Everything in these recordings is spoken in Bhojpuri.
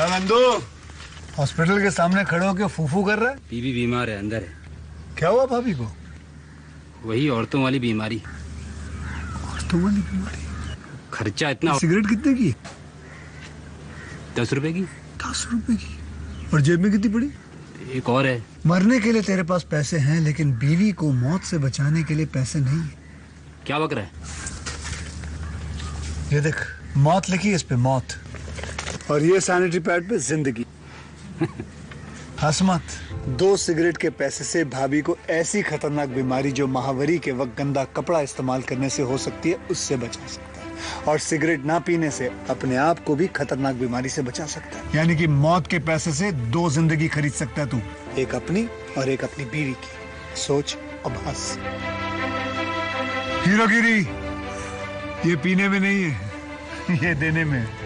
नंदू, हॉस्पिटल के सामने खड़े होकर फूफू कर रहा है। बीबी बीमार है, अंदर है। क्या हुआ भाभी को? वही औरतों वाली बीमारी। औरतों वाली बीमारी? खर्चा इतना। सिगरेट कितने की? 10 रुपए की। 10 रुपए की? और जेब में कितनी पड़ी? एक और है। मरने के लिए तेरे पास पैसे हैं, लेकिन बीवी को मौत से बचाने के लिए पैसे नहीं है। क्या बक रहा है? ये देख, मौत लिखी है इस पे, मौत। और ये सैनिटरी पैड पे जिंदगी। हंस मत। 2 सिगरेट के पैसे से भाभी को ऐसी खतरनाक बीमारी जो महावरी के वक्त गंदा कपड़ा इस्तेमाल करने से हो सकती है, उससे बचा सकता है। और सिगरेट ना पीने से अपने आप को भी खतरनाक बीमारी से बचा सकता है। यानी कि मौत के पैसे से 2 जिंदगी खरीद सकता है तू, एक अपनी और एक अपनी बीवी की। सोच अब हंस। हीरोगिरी ये पीने में नहीं है, ये देने में है।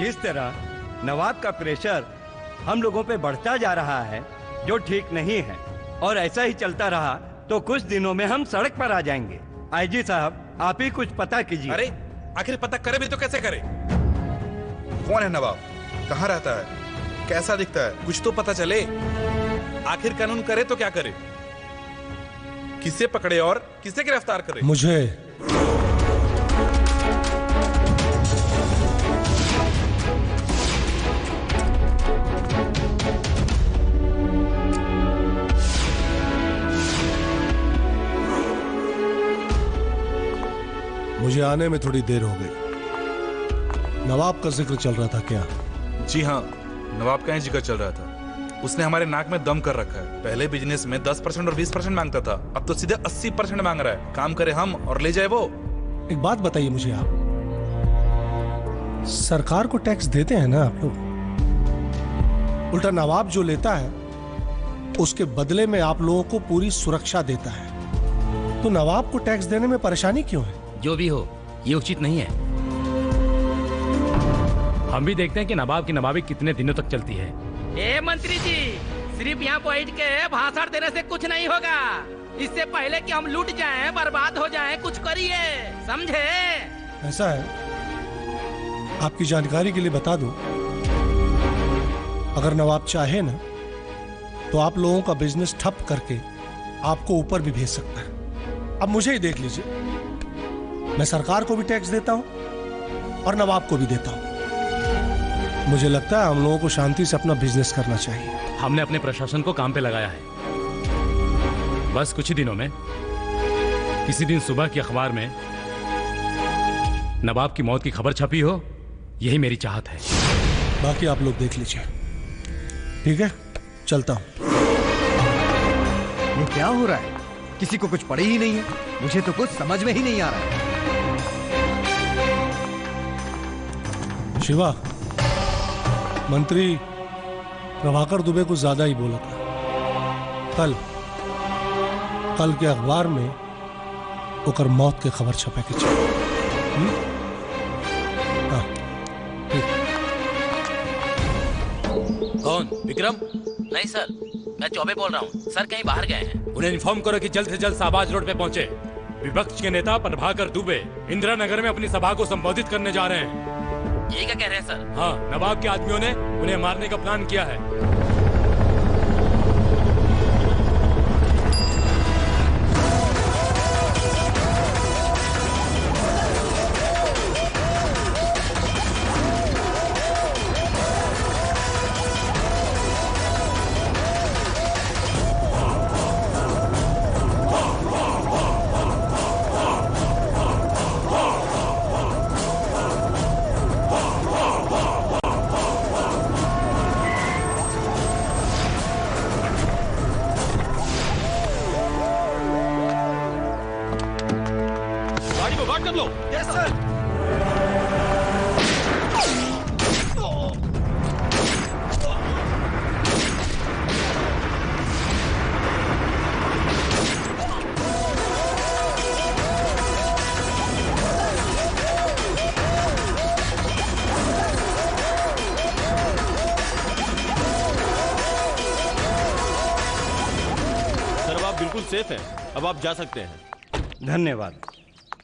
इस तरह नवाब का प्रेशर हम लोगों पे बढ़ता जा रहा है, जो ठीक नहीं है। और ऐसा ही चलता रहा तो कुछ दिनों में हम सड़क पर आ जाएंगे। आईजी साहब, आप ही कुछ पता कीजिए। अरे आखिर पता करे भी तो कैसे करे? कौन है नवाब, कहाँ रहता है, कैसा दिखता है, कुछ तो पता चले। आखिर कानून करे तो क्या करे, किसे पकड़े और किसे गिरफ्तार करे? मुझे आने में थोड़ी देर हो गई। नवाब का जिक्र चल रहा था क्या? जी हाँ, नवाब का ही जिक्र चल रहा था। उसने हमारे नाक में दम कर रखा है। पहले बिजनेस में 10% और 20% मांगता था, अब तो सीधे 80% मांग रहा है। काम करे हम और ले जाए वो। एक बात बताइए मुझे, आप सरकार को टैक्स देते हैं ना आप लोग? उल्टा नवाब जो लेता है उसके बदले में आप लोगों को पूरी सुरक्षा देता है, तो नवाब को टैक्स देने में परेशानी क्यों है? जो भी हो, ये उचित नहीं है। हम भी देखते हैं कि नवाब की नवाबी कितने दिनों तक चलती है। ए मंत्री जी, सिर्फ यहाँ बैठ के भाषण देने से कुछ नहीं होगा। इससे पहले कि हम लूट जाएं, बर्बाद हो जाएं, कुछ करिए, समझे? ऐसा है, आपकी जानकारी के लिए बता दूं, अगर नवाब चाहे ना तो आप लोगों का बिजनेस ठप करके आपको ऊपर भी भेज सकता है। अब मुझे ही देख लीजिए, मैं सरकार को भी टैक्स देता हूं और नवाब को भी देता हूं। मुझे लगता है हम लोगों को शांति से अपना बिजनेस करना चाहिए। हमने अपने प्रशासन को काम पे लगाया है। बस कुछ ही दिनों में किसी दिन सुबह की अखबार में नवाब की मौत की खबर छपी हो, यही मेरी चाहत है। बाकी आप लोग देख लीजिए। ठीक है, चलता हूं। ये क्या हो रहा है? किसी को कुछ पड़े ही नहीं है। मुझे तो कुछ समझ में ही नहीं आ रहा है। शिवा, मंत्री प्रभाकर दुबे कुछ ज्यादा ही बोला था। कल के अखबार में ओकर मौत के खबर छपे के चाहिए। हाँ, ठीक। कौन? विक्रम? नहीं सर, मैं चौबे बोल रहा हूँ। सर कहीं बाहर गए हैं। उन्हें इन्फॉर्म करो कि जल्द से जल्द शाहबाज रोड पे पहुंचे। विपक्ष के नेता प्रभाकर दुबे इंदिरा नगर में अपनी सभा को संबोधित करने जा रहे हैं। ये क्या कह रहे हैं सर? हाँ, नवाब के आदमियों ने उन्हें मारने का प्लान किया है। बिल्कुल सेफ है। अब आप जा सकते हैं। धन्यवाद।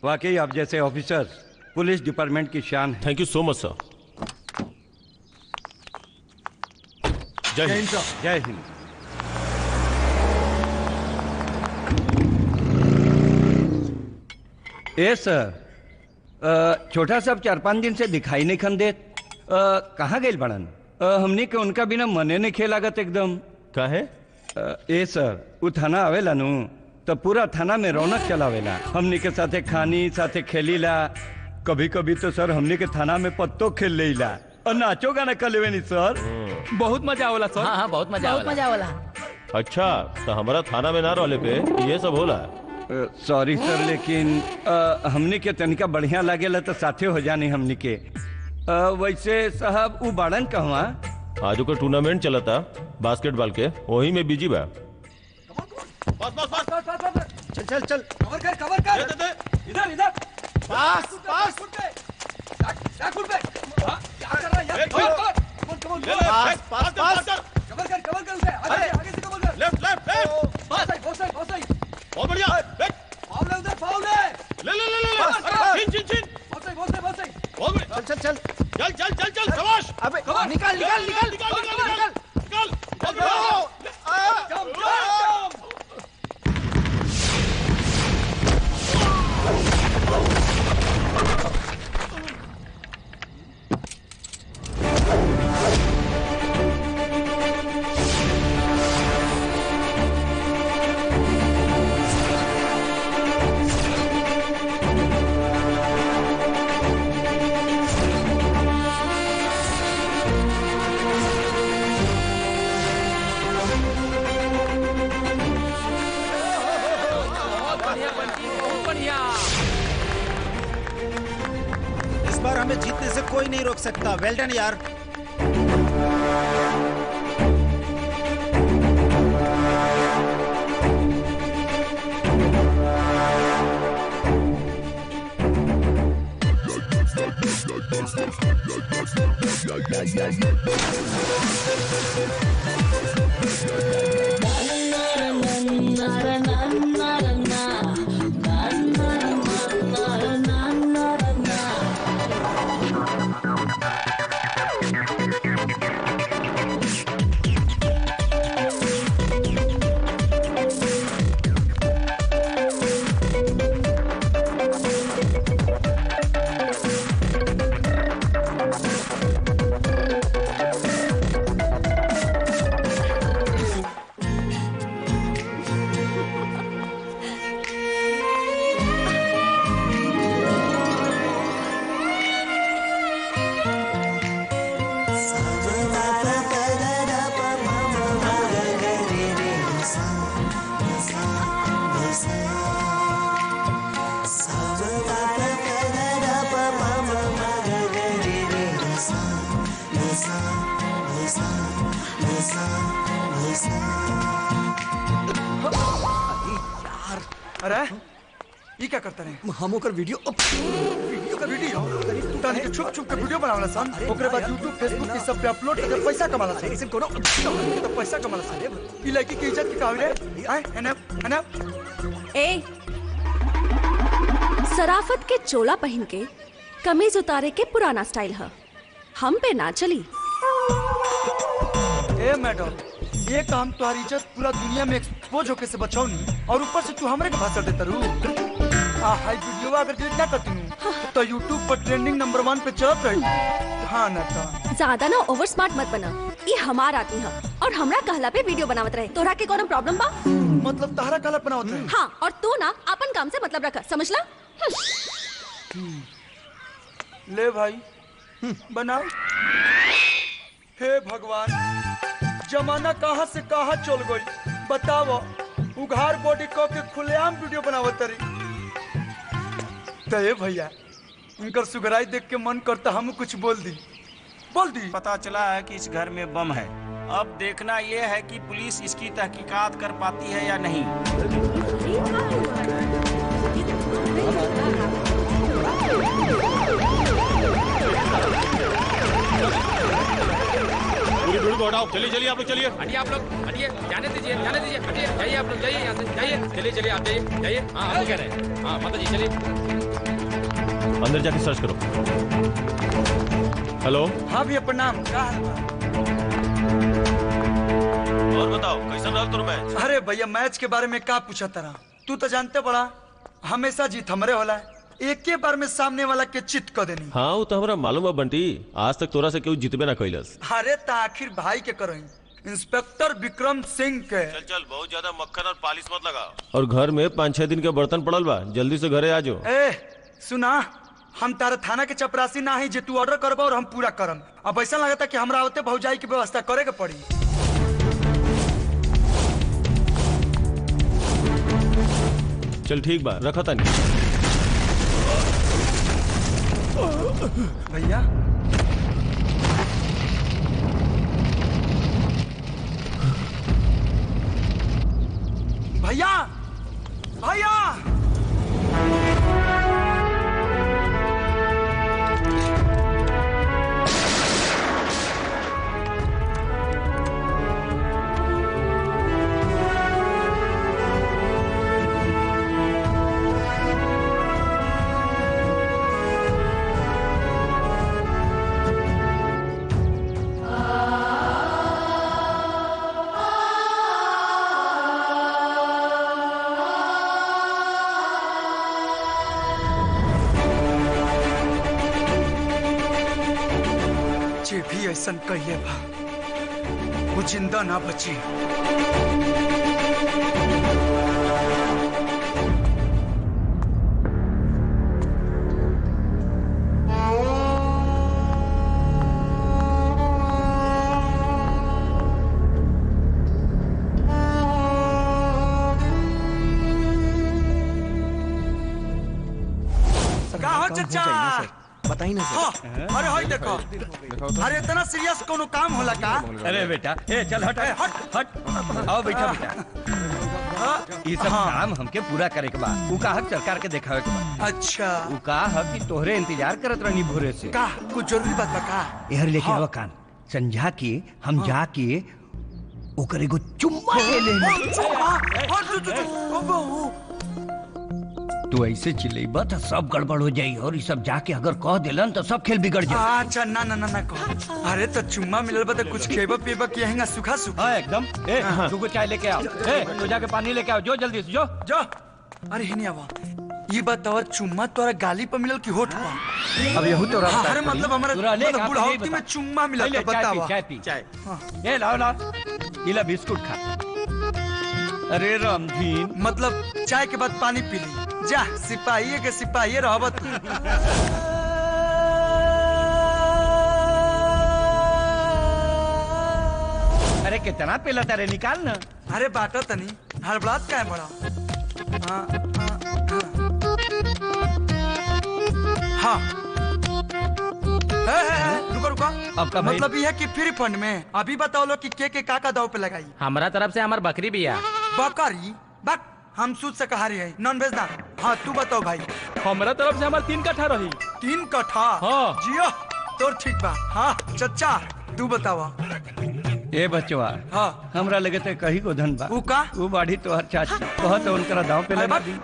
वाकई आप जैसे ऑफिसर पुलिस डिपार्टमेंट की शान है। थैंक यू सो मच सर। जय हिंद। जय हिंद। ए सर, छोटा साहब 4-5 दिन से दिखाई नहीं खन देत। कहाँ गए बड़न? हमने के उनका बिना मने नहीं खेलागत एकदम। का है? ए सर, वो थाना आवेला नु तो पूरा थाना में रौनक चलावेला। हमने के साथे खानी साथे खेलीला। कभी कभी तो सर हमने के थाना में पत्तो खेल लेला और नाचो गाना कर लेवे नी सर। बहुत मजा आवला सर। हाँ हाँ, बहुत मजा आवला। अच्छा, तो हमारा थाना में ना रोले पे ये सब होला। सॉरी सर, लेकिन हमने के तनिका बढ़िया लागेला तो साथे हो जानी हमने के। वैसे साहब वो बाड़न कहवा? आज का टूर्नामेंट चला था बास्केटबॉल के, वही में बिजी बा। चल चल कवर कर इधर पास पास क्या कर रहा है यार? पास कवर कर उसे आगे से कवर कर। लेफ्ट बहुत सही बहुत बढ़िया। फाउल है उधर, फाउल है। ले चिन बहुत सही चल शाबाश। अबे निकाल हमें जीतने से कोई नहीं रोक सकता। वेल डन यार। अरे ये क्या करता है? हम ओकर वीडियो का वीडियो तानी के छुप के वीडियो बनावला सन, ओकरे बाद YouTube Facebook ई सब पे अपलोड करके पैसा कमाला सन। ऐसे कोनो तो पैसा कमाला सन। ई लड़की की इज्जत की काहे रे? आए एनफ ए सराफत के चोला पहन के कमीज उतारे के पुराना स्टाइल है, हम पे ना चली। ए मैडम, ये काम तुम्हारी इज्जत पूरा दुनिया में एक्सपोज होके से बचाओ नहीं, और ऊपर से तू हमरे के भाषण देता रू। हाई वीडियो अगर डिलीट ना करती हूँ तो YouTube पर ट्रेंडिंग नंबर 1 पे चलत रही। हाँ ना ज्यादा ना ओवर स्मार्ट मत बना, ये हमार आदमी है और हमरा कहला पे वीडियो बनावत रहे। तोरा के कोनो प्रॉब्लम बा? मतलब तहरा कहला बनावत रहे? हाँ, और तू ना अपन काम से मतलब रखा, समझला? ले भाई बनाओ। हे भगवान, जमाना कहाँ से कहाँ चल गई बताओ। उघार बॉडी को के खुलेआम वीडियो बनावत रही। तो ये भैया इनकर सुगराई देख के मन करता हम कुछ बोल दी। पता चला है कि इस घर में बम है। अब देखना यह है कि पुलिस इसकी तहकीकात कर पाती है या नहीं। पूरी भीड़ को हटाओ, चलिए चलिए आप लोग चलिए। हटिए आप लोग, हटिए, जाने दीजिए, हटिए, जाइए आप लोग, जाइए यहाँ से, जाइए, चलिए आप जाइए, जाइए। हाँ आप कह रहे हैं, हाँ माता जी चलिए। अंदर जाके सर्च करो। हेलो। हाँ भैया प्रणाम। और बताओ कैसा रहा तुम मैच? अरे भैया मैच के बारे में क्या पूछा तरह, तू तो जानते बड़ा हमेशा जीत हमरे होला। एक के बार में सामने वाला के चित कर देनी। हाँ वो तो हमारा मालूम है बंटी, आज तक तोरा से क्यों जितबे ना कैलस। अरे ता आखिर भाई के करो इंस्पेक्टर विक्रम सिंह के। चल चल बहुत ज्यादा मक्खन और पालिश मत लगा। और घर में 5-6 दिन के बर्तन पड़ल बा, जल्दी से घरे आ जाओ। ए सुना, हम तारा थाना के चपरासी ना ही जे तू ऑर्डर करबा और हम पूरा करम। अब ऐसा लगता कि हमरा होते भौजाई की व्यवस्था करे के पड़ी। चल ठीक बा, रखा तानी। भैया भैया भैया भी ऐसन कहिए बा, वो जिंदा ना बची। चचा बताई ना सर। अरे हाय देखो, अरे इतना सीरियस कोनो काम होला का? अरे बेटा ए चल हट हट हट आओ बैठा बेटा। ये सब काम हमके पूरा करे के बाद उ का सरकार के देखावे के बाद। अच्छा उ का कि तोहरे इंतजार करत रहनी भोरे से। का कुछ जरूरी बात बा का? यार लेके आवा कान समझा के हम जाके ओकर एगो चुम्मा ले लेनी। तू ऐसे चिल्लाइबा तो सब गड़बड़ हो जाई, और ये सब जाके अगर कह देलन तो सब खेल बिगड़ जाए। अच्छा ना ना ना ना कह। अरे तो चुम्मा मिलल बा तो कुछ खेबा पीबा के हैंगा सूखा सूखा। हां एकदम। ए तू को चाय लेके आओ। ए तू जाके पानी लेके आओ, जो जल्दी से जो जो। अरे हिनी आवा, ये बताओ चुम्मा तोरा गाली पर मिलल कि होठ पर? अब यहू तोरा अरे मतलब हमारे बुढ़ावती में चुम्मा मिलल तो बतावा। चाय पी चाय। ए लाओ लाओ इला बिस्कुट खा। अरे रामधीन मतलब चाय के बाद पानी पी ली। जा सिपाही के सिपाही रहबत। अरे कितना पेला तारे निकाल ना। अरे बाटा तनी हड़बड़ात का है बड़ा। हाँ रुको रुको। अब मतलब ये है कि फ्री फंड में अभी बताओ लो कि के का दाव पे लगाई। हमारा तरफ से हमार बकरी भी है। बकरी बक हम शुद्ध शाकाहारी है, नॉन वेज ना। हाँ तू बताओ भाई। हमारा तरफ से हमारे 3 कट्ठा रही। 3 कट्ठा? हाँ। जियो तोर ठीक बा। हाँ चचा तू बतावा। ए बचवा, हाँ हमरा लगे थे कहीं को धन बा। वो बाढ़ी तो हर चाची बहुत उनका दाव पे लगा दी।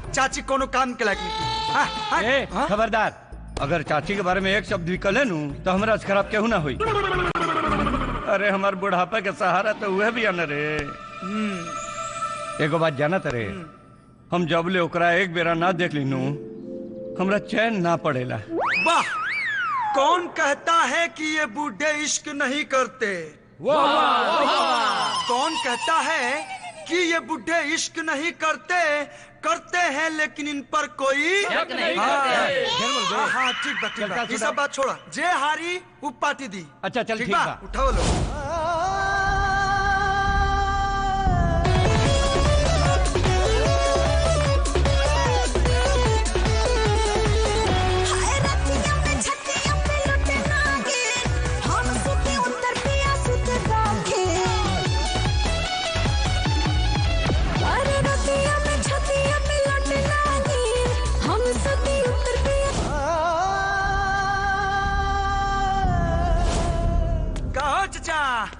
चाची कोनो काम के लायक नहीं। ए खबरदार, अगर चाची के बारे में एक शब्द भी कले नू तो हमरा से खराब केहू ना हुई। अरे हमार बुढ़ापा के सहारा तो वह भी आना रे। एगो बात जाना तरे, हम जब ले ओकरा एक बेरा ना देख लीनू हमरा चैन ना पड़ेला। वाह, कौन कहता है कि ये बूढ़े इश्क नहीं करते? वाह वाह वाह। कौन कहता है कि ये बूढ़े इश्क नहीं करते? करते हैं लेकिन इन पर कोई शक नहीं करते। हाँ ठीक बा ठीक बा, ये सब बात छोड़ा। जे हारी वो पार्टी दी। अच्छा चल ठीक बा, उठाओ लो।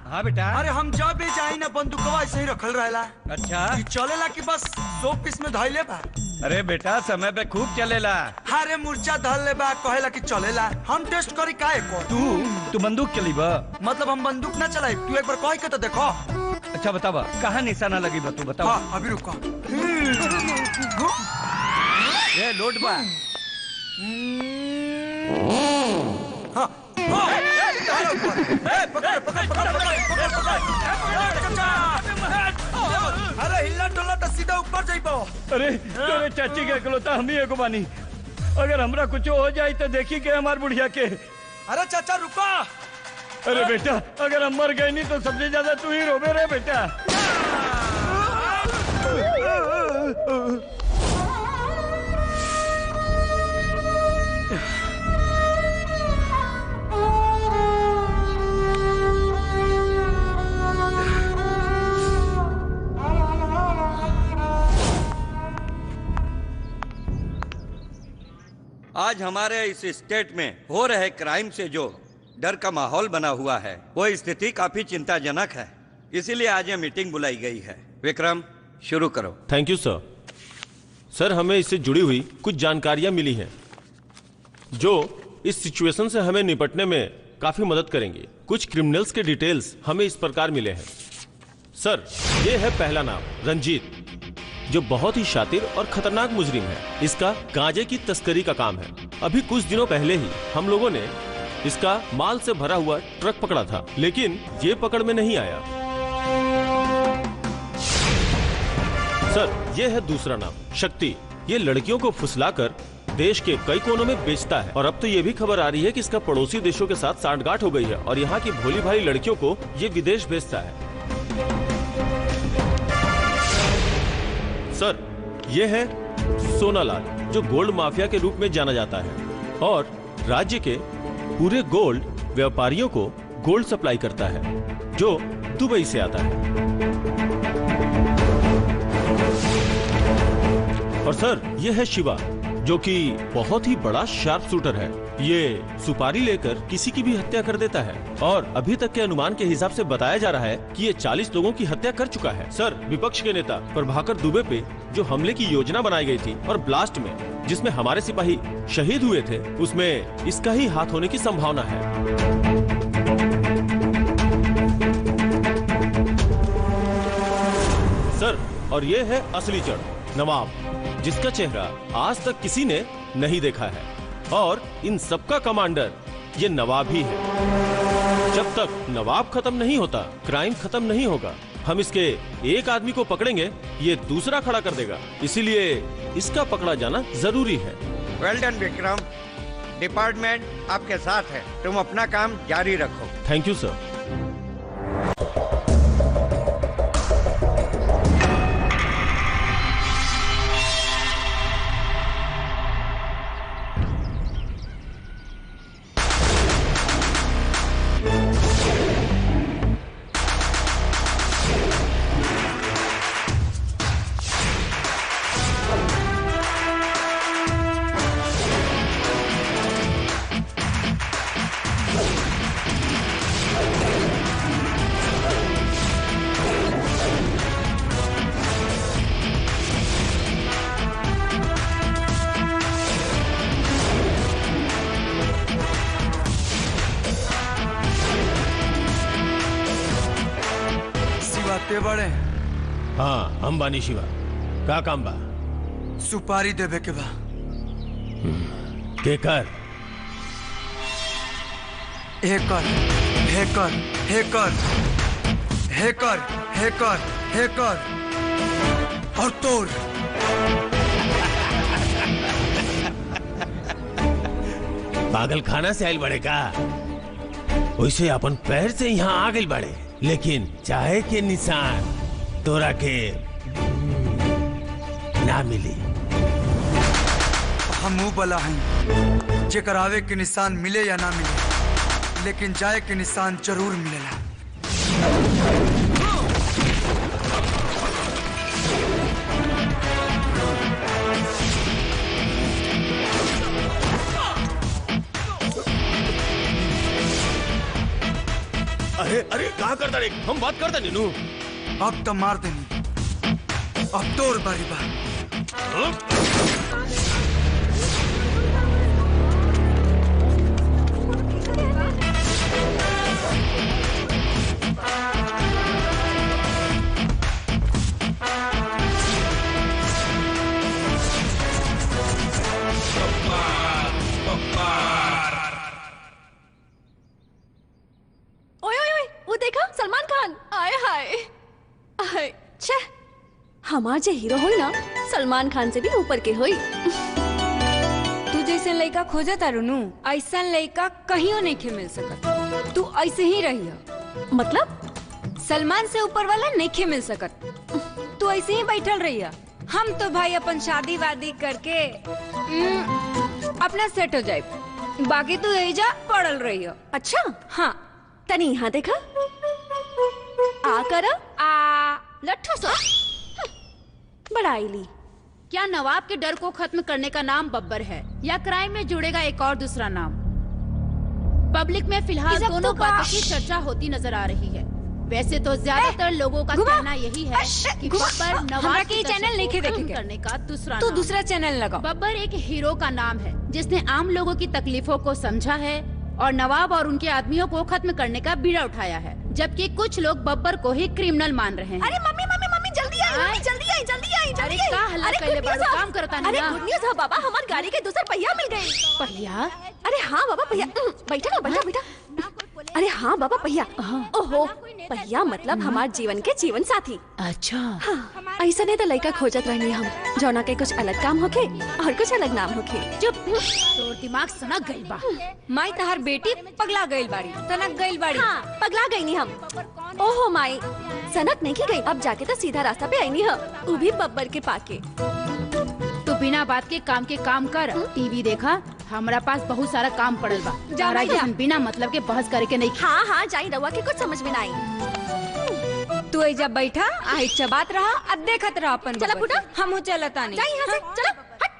हाँ बेटा। अरे हम जब भी जाई ना बंदूकवा ऐसे ही रखल रहेला। अच्छा चलेला कि बस 100 पीस में धइले बा? अरे बेटा समय पे खूब चलेला। अरे मूर्छा धल ले बा, कहेला कि चलेला। हम टेस्ट करी काहे को? तू बंदूक चली बा? मतलब हम बंदूक ना चलाई, तू एक बार कह के तो देखो। अच्छा बतावा कहाँ निशाना लगी बा, तू बतावा। हाँ अभी रुको। ये लोट बा। अरे हिला डोला तो सीधा ऊपर जाइबो। अरे तेरे चाची के इकलौता हम ही एगो बानी, अगर हमरा कुछ हो जाए तो देखी के हमार बुढ़िया के। अरे चाचा रुको। अरे बेटा अगर हम मर गए नहीं तो सबसे ज्यादा तू ही रोबे रे बेटा। आज हमारे इस स्टेट में हो रहे क्राइम से जो डर का माहौल बना हुआ है वो स्थिति काफी चिंताजनक है, इसीलिए आज ये मीटिंग बुलाई गई है। विक्रम शुरू करो। थैंक यू सर। सर हमें इससे जुड़ी हुई कुछ जानकारियां मिली हैं जो इस सिचुएशन से हमें निपटने में काफी मदद करेंगी। कुछ क्रिमिनल्स के डिटेल्स हमें इस प्रकार मिले हैं। सर ये है पहला नाम रंजीत, जो बहुत ही शातिर और खतरनाक मुजरिम है। इसका गांजे की तस्करी का काम है। अभी कुछ दिनों पहले ही हम लोगों ने इसका माल से भरा हुआ ट्रक पकड़ा था, लेकिन ये पकड़ में नहीं आया। सर ये है दूसरा नाम शक्ति। ये लड़कियों को फुसलाकर देश के कई कोनों में बेचता है और अब तो ये भी खबर आ रही है कि इसका पड़ोसी देशों के साथ सांठगांठ हो गई है और यहाँ की भोली भाली लड़कियों को ये विदेश भेजता है। सर ये है सोनालाल, जो गोल्ड माफिया के रूप में जाना जाता है और राज्य के पूरे गोल्ड व्यापारियों को गोल्ड सप्लाई करता है जो दुबई से आता है। और सर ये है शिवा, जो कि बहुत ही बड़ा शार्प शूटर है। ये सुपारी लेकर किसी की भी हत्या कर देता है और अभी तक के अनुमान के हिसाब से बताया जा रहा है कि ये 40 लोगों की हत्या कर चुका है। सर विपक्ष के नेता प्रभाकर दुबे पे जो हमले की योजना बनाई गई थी और ब्लास्ट में जिसमें हमारे सिपाही शहीद हुए थे, उसमें इसका ही हाथ होने की संभावना है। सर और ये है असली जड़ नवाब, जिसका चेहरा आज तक किसी ने नहीं देखा है और इन सबका कमांडर ये नवाब ही है। जब तक नवाब खत्म नहीं होता क्राइम खत्म नहीं होगा। हम इसके एक आदमी को पकड़ेंगे ये दूसरा खड़ा कर देगा, इसीलिए इसका पकड़ा जाना जरूरी है। वेल डन विक्रम, डिपार्टमेंट आपके साथ है, तुम अपना काम जारी रखो। थैंक यू सर। के बड़े? हाँ हम बानी शिवा, का काम बा? सुपारी देवे के बा। केकर? Hacker hacker hacker hacker hacker hacker और तोर। पागल खाना से आयल बड़े का? वैसे अपन पैर से यहाँ आ गए बड़े, लेकिन चाहे के निशान तोरा के ना मिली। हम बला हैं जे करावे के निशान मिले या ना मिले, लेकिन जाए के निशान जरूर मिलेला। अरे अरे कहाँ करता रे? हम बात करता नीनू। अब तो मार देनी, अब तोर बारी बा। सलमान खान आए हाय आए छे हमार जे हीरो होई ना सलमान खान से भी ऊपर के होई। तू जैसे लड़का खोजा तारुनु ऐसा लड़का कहीं नहीं के मिल सकत। तू ऐसे ही रही मतलब सलमान से ऊपर वाला नहीं के मिल सकत। तू ऐसे ही बैठल रही। हम तो भाई अपन शादी वादी करके अपना सेट हो जाए, बाकी तू यही जा पड़ल रही। अच्छा हाँ तनी यहाँ देखा आ कर आ लट्ठू सा बड़ाईली। क्या नवाब के डर को खत्म करने का नाम बब्बर है या क्राइम में जुड़ेगा एक और दूसरा नाम? पब्लिक में फिलहाल दोनों बातों की चर्चा होती नजर आ रही है। वैसे तो ज्यादातर लोगों का कहना यही है कि बब्बर नवाब के चैनल नहीं खत्म करने का दूसरा तो दूसरा चैनल लगाओ। बब्बर एक हीरो का नाम है जिसने आम लोगों की तकलीफों को समझा है और नवाब और उनके आदमियों को खत्म करने का बीड़ा उठाया है, जबकि कुछ लोग बब्बर को ही क्रिमिनल मान रहे हैं। अरे मम्मी मम्मी मम्मी जल्दी आई, मम्मी जल्दी आई जल्दी आई जल्दी आई। का हल्ला पहले बार काम करता नहीं। अरे गुड न्यूज़ है बाबा, हमारी गाड़ी के दूसरा पहिया मिल गई। पहिया? अरे हाँ बाबा पहिया। बैठा ना बैठा बैठा। अरे हाँ बाबा पहिया। ओहो पहिया मतलब हमारे जीवन के जीवन साथी। अच्छा हाँ, ऐसा नहीं तो लड़का खोजत रहनी हम जौना के कुछ अलग काम होके और कुछ अलग नाम होके। चुप, तोर दिमाग सनक गइल बा। माई तहार बेटी पगला गइल बाड़ी, सनक गइल बाड़ी। हाँ पगला गई नहीं हम। ओहो माई सनक नहीं की गई, अब जाके तो सीधा रास्ता पे आई नहीं हम, वो भी बब्बर के पाके। तो बिना बात के काम कर। टीवी देखा, हमारा पास बहुत सारा काम पड़ल बा। बिना मतलब के बहस करे के नहीं। हाँ हाँ जाई रवा के कुछ समझ में ना आई। तू ऐजा बैठा आई चबात रहा, अब देखत रहा अपन। चला पुटा हम चलता नहीं। जाई यहाँ से चला।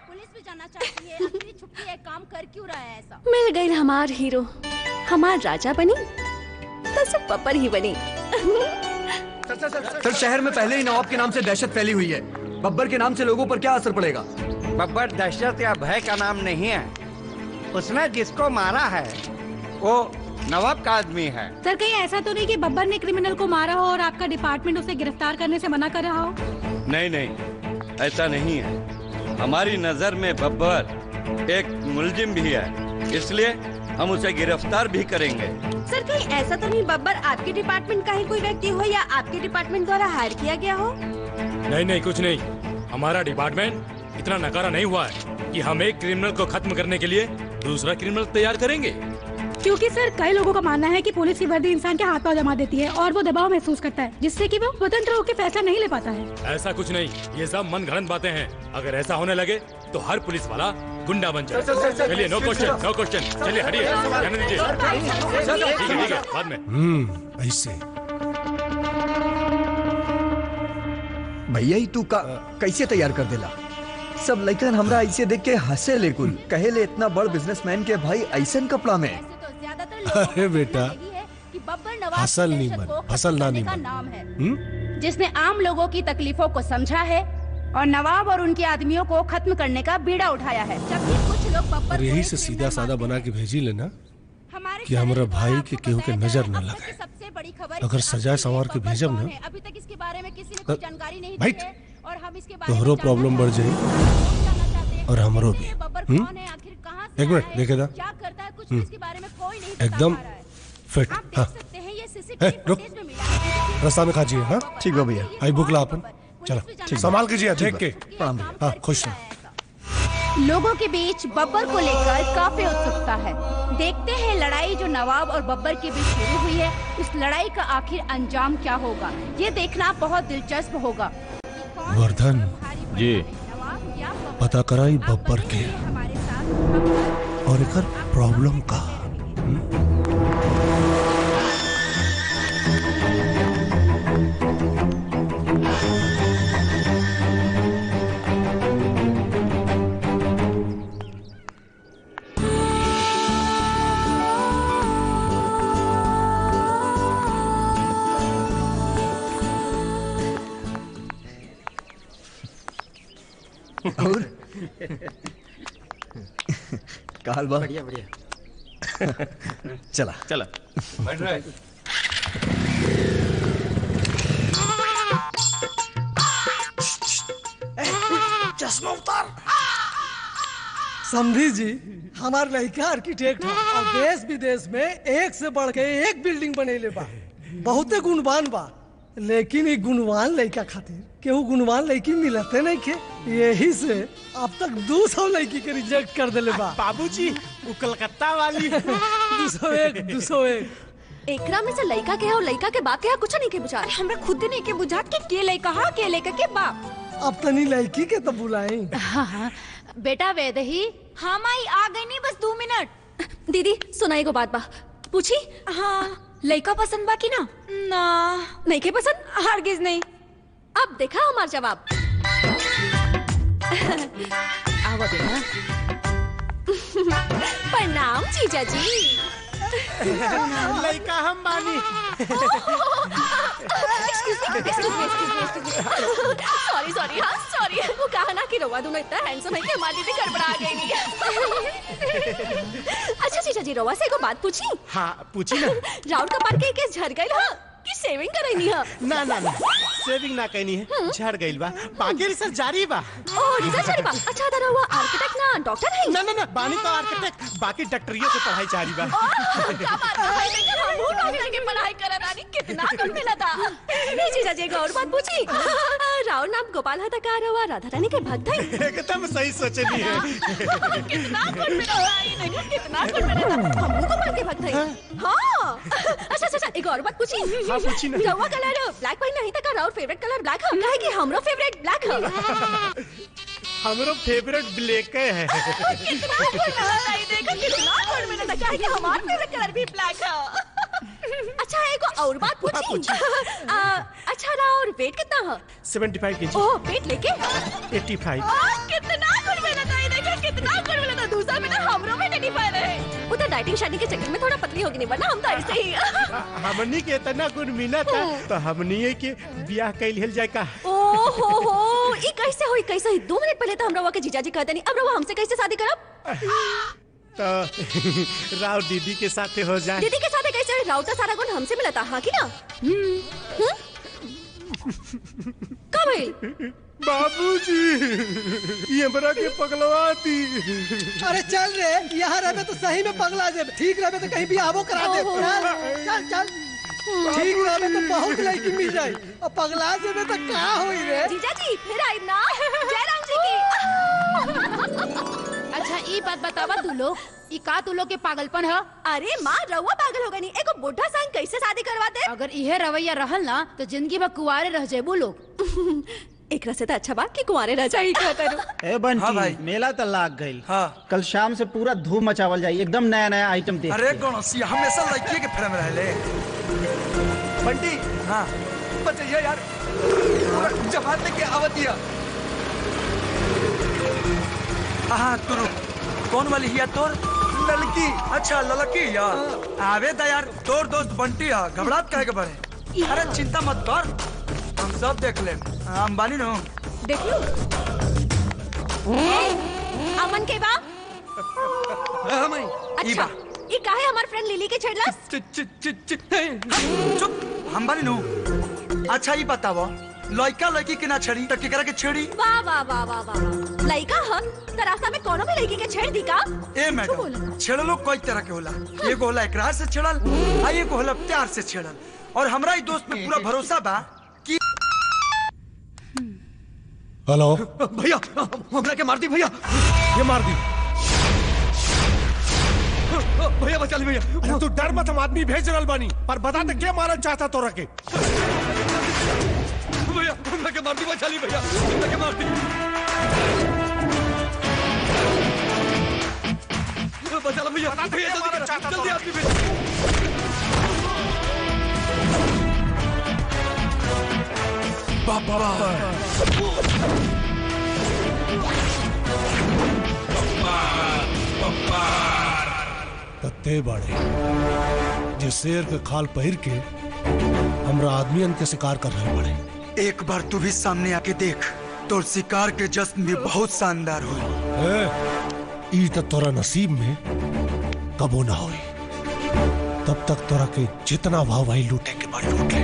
पुलिस भी जाना चाहती है, आखिरी छुट्टी है, काम कर क्यों रहा है ऐसा? मिल गई हमार हीरो, हमार राजा बनी तो सब बब्बर ही बनी। सर शहर में पहले ही नवाब के नाम से दहशत फैली हुई है, बब्बर के नाम से लोगों पर क्या असर पड़ेगा? बब्बर दहशत या भय का नाम नहीं है, उसने जिसको मारा है वो नवाब का आदमी है। सर कहीं ऐसा तो नहीं कि बब्बर ने क्रिमिनल को मारा हो और आपका डिपार्टमेंट उसे गिरफ्तार करने से मना कर रहा हो? नहीं नहीं ऐसा नहीं है, हमारी नजर में बब्बर एक मुलजिम भी है, इसलिए हम उसे गिरफ्तार भी करेंगे। सर कहीं ऐसा तो नहीं बब्बर आपके डिपार्टमेंट का ही कोई व्यक्ति हो या आपके डिपार्टमेंट द्वारा हायर किया गया हो? नहीं नहीं कुछ नहीं, हमारा डिपार्टमेंट इतना नकारा नहीं हुआ है कि हम एक क्रिमिनल को खत्म करने के लिए दूसरा क्रिमिनल तैयार करेंगे। क्योंकि सर कई लोगों का मानना है कि पुलिस की वर्दी इंसान के हाथ पांव जमा देती है और वो दबाव महसूस करता है, जिससे कि वो स्वतंत्र होकर फैसला नहीं ले पाता है। ऐसा कुछ नहीं, ये सब मन गढ़ंत बातें हैं। अगर ऐसा होने लगे तो हर पुलिस वाला गुंडा बन जाए। चलिए नो क्वेश्चन, चलिए हटिए, रहने दीजिए। ठीक है बाद में। ऐसे भैया ही तू का कैसे तैयार कर देला? सब लइकन हमरा ऐसे देख के हंसे लेकुल, कहे ले इतना बड़ बिजनेसमैन के भाई ऐसन कपड़ा में। अरे बेटा हसल नहीं बन, हसल ना नहीं का नाम है जिसने आम लोगों की तकलीफों को समझा है और नवाब और उनके आदमियों को खत्म करने का बीड़ा उठाया है। जबकि कुछ लोग बब्बर यही से सीधा साधा बना के भेजी लेना कि हमारा भाई के केहू के नजर न लगे। अगर सजा संवार के भेजब ना बारे में किसी ने कोई जानकारी नहीं दी भाई, है और हम इसके बारे तोहरो में प्रॉब्लम बढ़ जाए और हमरो भी। एक मिनट देखे था, क्या करता है कुछ इसके बारे में कोई नहीं एकदम फिट। हाँ सकते हैं ये सीसीटीवी रुक, फुटेज में मिला रास्ता में खाजिए। हाँ ठीक है भैया। आई बुक ला अपन, चलो संभाल कीजिए देख के। हाँ खुश रहो। लोगों के बीच बब्बर को लेकर काफी उत्सुकता है। देखते हैं लड़ाई जो नवाब और बब्बर के बीच शुरू हुई है, उस लड़ाई का आखिर अंजाम क्या होगा, ये देखना बहुत दिलचस्प होगा। वर्धन जी पता कराई बब्बर के और एक प्रॉब्लम का। और काल बा बढ़िया बढ़िया। चला चला बैठ रहे। चश्मा उतार। समझी जी, हमार लड़का आर्किटेक्ट है और देश विदेश में एक से बढ़ के एक बिल्डिंग बनेले बा। बहुते गुणवान बा, लेकिन ये गुणवान लड़का खातिर केहू गुणवान लड़की मिलते नहीं के, यही से अब तक 200 लड़की के रिजेक्ट कर देले बा। बाबूजी वो कलकत्ता वाली 201 एकरा में से लड़का के है और लड़का के बाप के है, कुछ नहीं के बुझा। हमरा खुद नहीं के बुझात के लड़का हा के लड़का के बाप। अब तनी लड़की के तो बुलाई। हाँ, बेटा वेदही। हाँ माई आ गई नहीं, बस 2 मिनट। दीदी सुनाई को बात बा पूछी। हाँ लड़का पसंद बा की ना? ना नहीं के पसंद, हरगिज नहीं। अब देखा हमारा जवाब। आवा बेटा। प्रणाम जीजा जी। लड़का हम बानी। सॉरी हाँ सॉरी। वो कहा ना कि रवा दोनों इतना हैंडसम है कि हमारी दीदी गड़बड़ा गई नहीं। अच्छा जीजा जी, रवा से एक बात पूछी। हाँ पूछी ना। राउंड का पार के केस झड़ गई हाँ कि सेविंग करनी है? ना ना ना सेविंग ना कहनी है, झड़ गइल बा, बाकी रिसर्च जारी बा। ओ रिसर्च जारी बा। अच्छा तो रवा आर्किटेक्ट ना डॉक्टर है? ना ना ना बानी तो आर्किटेक्ट, बाकी डॉक्टरियों की पढ़ाई जारी बा। क्या बात है भाई, देखकर हम वो डॉक्टर की पढ़ाई करा रानी कितना कम मिला था। नहीं जीजा जी, एक और बात पूछी। राउंड नाम गोपाल था का रवा राधा रानी के भक्त है? एकदम सही सोचनी है। कितना गुड मिला भाई, देखो कितना गुड मिला था। हम गोपाल के भक्त है। हाँ अच्छा एक और बात पूछी। हाँ पूछी ना। रवा कलर ब्लैक व्हाइट नहीं था का? राउंड फेवरेट कलर ब्लैक है काहे कि हमरो फेवरेट ब्लैक है। हमरो फेवरेट ब्लैक है। कितना गुड मिला था, देखो कितना गुड मिला था काहे कि हमारा फेवरेट कलर भी ब्लैक है। अच्छा एक और बात पूछी। अच्छा राउर वेट कितना है? 75 kg। ओह वेट लेके 85। कितना गुड मिला था, देखो कितना गुड मिला था। दूसरा में ना हमरो में 85 रहे। वो तो डाइटिंग शादी के चक्कर में थोड़ा पतली होगी नहीं, वरना हम तो ऐसे ही। हमनी के इतना गुण मिला था तो हमनी के ब्याह कैल जाए का। ओहो ये कैसे हुई? कैसे हुई? 2 मिनट पहले तो हम रवा के जीजा जी कहते नहीं, अब रवा हमसे कैसे शादी करब? तो राव दीदी के साथ हो जाए। दीदी के साथ कैसे? राव का सारा गुण हमसे मिला था हाँ की ना? का भाई? बाबूजी ये हमरा के पगलवा दी। अरे चल रे, यहाँ रहे तो सही में पगला दे, ठीक रहे तो कहीं भी आबो करा दे। चल चल ठीक रहे तो बहुत लड़की मिल जाए और पगला देवे तो क्या होई रे? जीजा जी फिर आई ना जयराम जी की। अच्छा ये बात बतावा तू लोग, ये का तू लोग के पागलपन है? अरे माँ रउआ पागल हो गई नहीं, एको बुढ़ा संग कैसे शादी करवाते? अगर यह रवैया रहल ना तो जिंदगी भर कुंवारे रह जेबू लोग। एक से तो अच्छा बात कि कुंवारे रह जाई कहते ए बंटी हाँ भाई। मेला तो लाग गई। हाँ। कल शाम से पूरा धूम मचावल जाई, एकदम नया नया आइटम देख। अरे गणसी हमेशा लड़की के फेरे में रहले। बंटी हाँ बचैया यार, पूरा जहाज लेके आवतिया। हाँ तू कौन वाली है तोर? लड़की। अच्छा लड़की यार आवे दा यार, तोर दोस्त बंटी है, घबराहट काहे के बारे? अरे चिंता मत कर, हम सब देख ले, हम बानी नो। देख लो अमन के बा। अच्छा ये काहे हमार फ्रेंड लिली के छेड़लस? चुप हम बानी नो। अच्छा ही बताओ, लड़का लड़की के ना छेड़ी तो केकरा के छेड़ी? वाह वाह वाह वाह वाह, लड़का हम तो रास्ता में कोनो भी लड़की के छेड़ दी का? ए मैडम, छेड़लो कई तरह के होला। एगो होला इकरार से छेड़ल, आ एगो होला प्यार से छेड़ल। और हमरा ही दोस्त पे पूरा भरोसा बा कि हेलो भैया, हमरा के मार दी भैया, ये मार दी। भैया बचा ली भैया। अरे तू डर मत, हम आदमी भेज रहल बानी, पर बता दे क्या मारना चाहता तोरा के। भैया हमरा के मार दी, बचा ली भैया, हमरा के मार दी। बचा लो भैया, जल्दी आदमी भेज। तत्ते बड़े जे शेर के खाल पहिर के हमरा आदमियन के शिकार कर रहे बड़े। एक बार तू भी सामने आके देख, तोर शिकार के जश्न भी बहुत शानदार हुई। ई तो तोरा नसीब में कबो ना होई। तब तक तोरा के जितना वाहवाही लूटे के बाद लूट ले,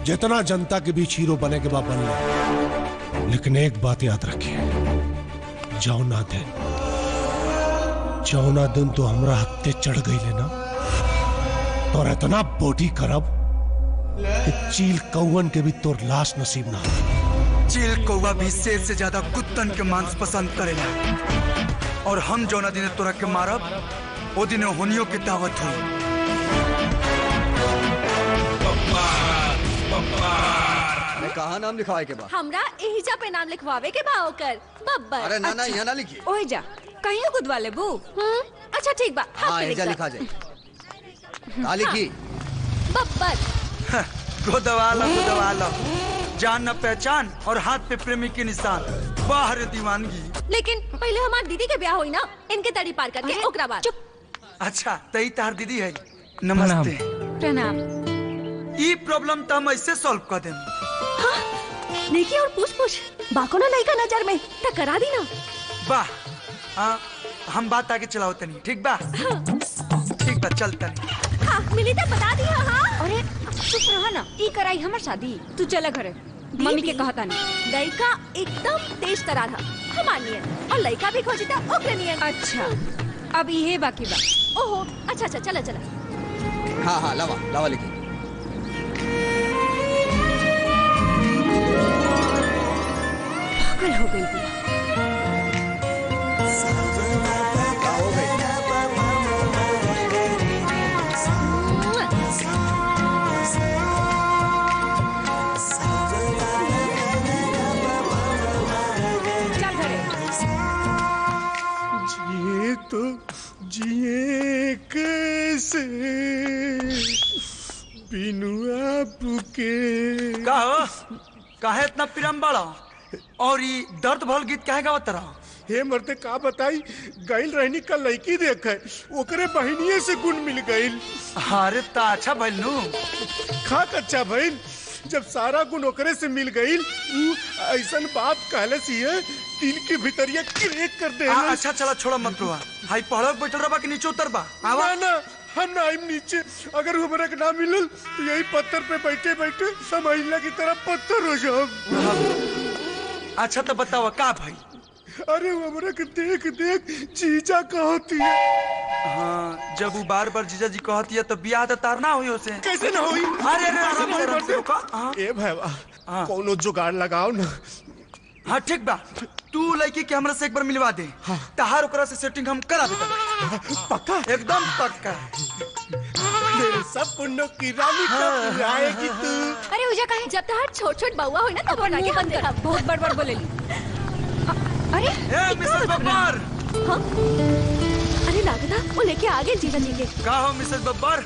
जितना जनता के बीच हीरो बने के बाद बन ले। लेकिन एक बात याद रखिए, जौना दिन तो हमरा हत्ते चढ़ गई लेना, तो इतना बॉडी करब कि चील कौवन के भी तोर लाश नसीब ना हो। चील कौवा भी शेर से ज्यादा कुत्तन के मांस पसंद करेला। और हम जौना दिन तोरा के मारब, वो दिन होनियों की दावत हुई। कहाँ नाम लिखवाए के बाद? हमरा एहिजा पे नाम लिखवावे के बा ओकर, बब्बर। अरे ना ना, यहाँ ना लिखिए। ओए जा, कहीं गुदवा ले बू। अच्छा ठीक बा, हाँ एजा लिखा जाए। कहाँ लिखी? बब्बर। गोदवाला, जान न पहचान और हाथ पे प्रेमी के निशान, बाहर दीवानगी। लेकिन पहले हमार दीदी के ब्याह हुई ना, इनके तड़ी पार करके ओकरा बाद। अच्छा, तई तार दीदी है। नमस्ते। प्रणाम। ई प्रॉब्लम तो हम ऐसे सॉल्व कर दें। देखिए और पूछ बाको ना लड़का नजर में टकरा दी ना। वाह, हम बात आगे चलाओ तनी, ठीक बा? ठीक बा, चल तनी। हाँ, मिली तो बता दिया। हाँ। अरे चुप रहा ना, ई कराई हमर शादी, तू चला घरे। मम्मी के कहता नहीं। लड़का एकदम तेज तरह था, हमार नियन, और लड़का भी खोजी था ओकरे नियन। अच्छा, अब ये बाकी बा। ओहो, अच्छा चला। हाँ हाँ, लावा लिखी। पागल हो गई थी। तो जिए कैसे बिनु आपके। काहे इतना प्रेम बड़ा और ये दर्द भरल गीत काहे गावत रहा? हे मर्दे का बताई, गइल रहनी का लड़की देखे, ओकरे बहनिये से गुण मिल गइल। अरे ता अच्छा भइल नु। खाक अच्छा भइल, जब सारा गुण ओकरे से मिल गइल, ऐसन बात कहले सी है दिल के भीतरिया क्रेक कर दे। अच्छा चला, छोड़ा मत रोआ। हाई पहाड़ पे बैठल रहा कि नीचे उतर बा? आवा ना, हम ना आइम नीचे। अगर हमरा के ना मिलल तो यही पत्थर पे बैठे बैठे समझला की तरह पत्थर हो जाओ। अच्छा तो बताओ का भाई? अरे हमरा के देख जीजा कहती है। हाँ, जब वो बार बार जीजा जी कहती है तो ब्याह तो तार ना हुई उसे। कैसे ना हुई? अरे ए भाई, कोनो जुगाड़ लगाओ ना। हाँ ठीक बा, तू लड़की के हमरा से एक बार मिलवा दे। तहार ओकरा से सेटिंग हम करा देते। पक्का? एकदम पक्का। मेरे सपनों की रानी कब आएगी तू? अरे उजा कहे, जब तहार छोट बउआ हो ना तब बना के हम देखा। बहुत बार बोलेली। अरे मिसेस बब्बर। हाँ? अरे लागता वो लेके आ गए जीजा जी के। का हो मिसेस बब्बर?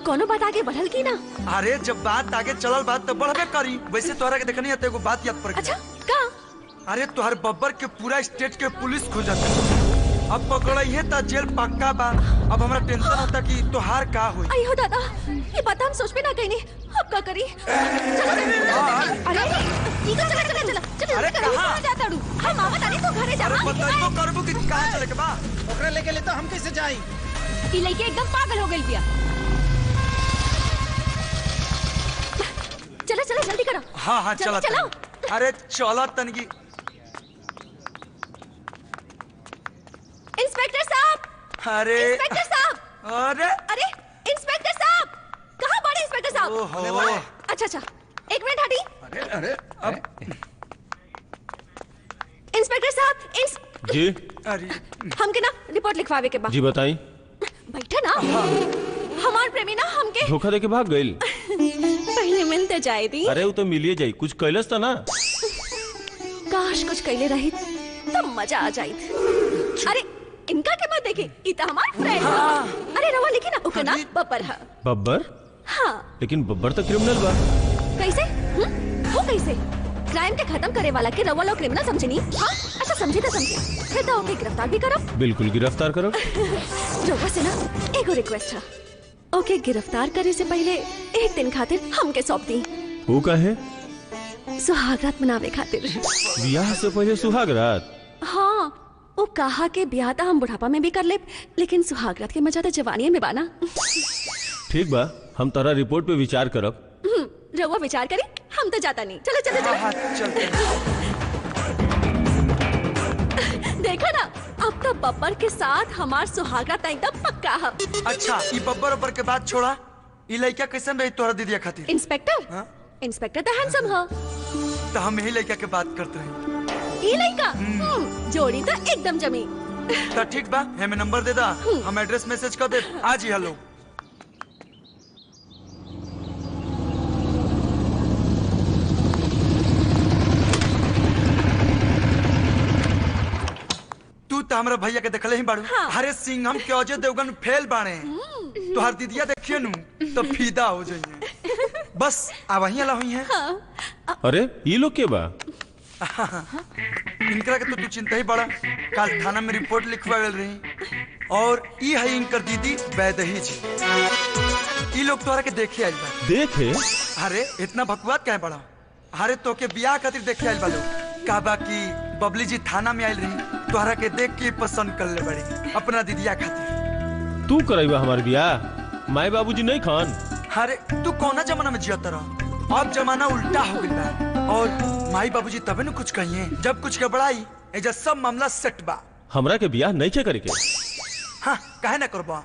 कोनो बात आगे बढ़ल की ना? अरे जब बात आगे चलल बात तो बढ़बे करी। वैसे तोहरा के देखनी है तो एगो बात याद पड़ गई। अच्छा का? अरे तुहार बब्बर के पूरा स्टेट के पुलिस खोजत। अब पकड़ई है तो जेल पक्का बा। अब हमरा टेंशन होता कि तोहार का होई। अयो दादा, ये बात हम सोच में ना कहीं। अब का करी? अरे कहाँ जाता हूँ? हम मामा तानी तो घरे जा। अरे बताइयो करबू कि कहाँ चले के बा? ओकरा लेके ले तो हम कैसे जाई? ई लड़के एकदम पागल हो गइल बिया। चला चलो जल्दी करो। हाँ हाँ चला चलो। अरे चला तनगी। इंस्पेक्टर साहब। अरे इंस्पेक्टर साहब। अरे अरे इंस्पेक्टर साहब कहाँ पड़े इंस्पेक्टर साहब? ओहो। अच्छा अच्छा एक मिनट हटी। अरे अरे अब इंस्पेक्टर साहब जी। अरे हमके ना रिपोर्ट लिखवावे के बाद। जी बताई। बैठा ना। हमार प्रेमी ना हमके धोखा देके भाग गई। पहले मिलते जाए दी। अरे वो तो मिलिए जाई, कुछ कैलस था ना। काश कुछ कैले रही तब मजा आ जाई। अरे इनका के मत देखे, इता हमार फ्रेंड। अरे रवा लिखी ना ओके ना बब्बर है। बब्बर? हाँ। लेकिन बब्बर तो क्रिमिनल बा। कैसे? वो कैसे? क्राइम के खत्म करे वाला के रवा लोग क्रिमिनल समझनी? हाँ अच्छा समझे तो समझे, फिर तो ओके गिरफ्तार भी करो। बिल्कुल गिरफ्तार करो। रवा से ना एगो रिक्वेस्ट है, ओके गिरफ्तार करे से पहले एक दिन खातिर हमके सौंप दी। वो का है? सुहागरात मनावे खातिर। ब्याह से पहले सुहागरात? हाँ वो कहा के ब्याह तो हम बुढ़ापा में भी कर ले, लेकिन सुहागरात के मजा तो जवानी में बाना। ठीक बा, हम तारा रिपोर्ट पे विचार करब। रवा विचार करी, हम तो जाता नहीं। चलो चलो चलो। देखा ना अब तो बब्बर के साथ हमार सुहागरात एकदम पक्का है। अच्छा ये बब्बर उब्बर के बात छोड़ा, ये लड़का कैसन रही तोरा दीदिया खातिर? इंस्पेक्टर इंस्पेक्टर तो हैंडसम है। तो हम यही लड़का के बात करते रहे। ये लड़का जोड़ी तो एकदम जमी। तो ठीक बा, हमें नंबर दे दा, हम एड्रेस मैसेज कर दे, आज ही हेलो। तू तो हमारा भैया के देखले ही बाड़ू। हरे सिंह हम के अजय देवगन फेल बाणे। तो हर दीदिया देखिए नु तो फीदा हो जाइए। बस अब वहीं अला हुई है। अरे ये लोग के बा? इनकरा के तो तू चिंता ही बड़ा, कल थाना में रिपोर्ट लिखवा रही। और ये है इनकर दीदी वैदही जी। ये लोग तोहरा के देखे आइल बा। देखे? अरे इतना भकुआत क्या बड़ा? अरे तो के ब्याह खातिर देखे आइल बा लोग। का बा की बबली जी थाना में आइल रही, तोहरा के देख के पसंद कर ले बड़ी अपना दीदिया खातिर। तू कराइबा हमार ब्याह? माई बाबूजी नहीं खान? अरे तू कौना जमाना में जियत रहा? अब जमाना उल्टा हो गया और माई बाबूजी तबे न कुछ कहिए, जब कुछ गड़बड़ाई एजा सब मामला सेट बा। हमरा के ब्याह नहीं करे के? हाँ काहे ना करबा?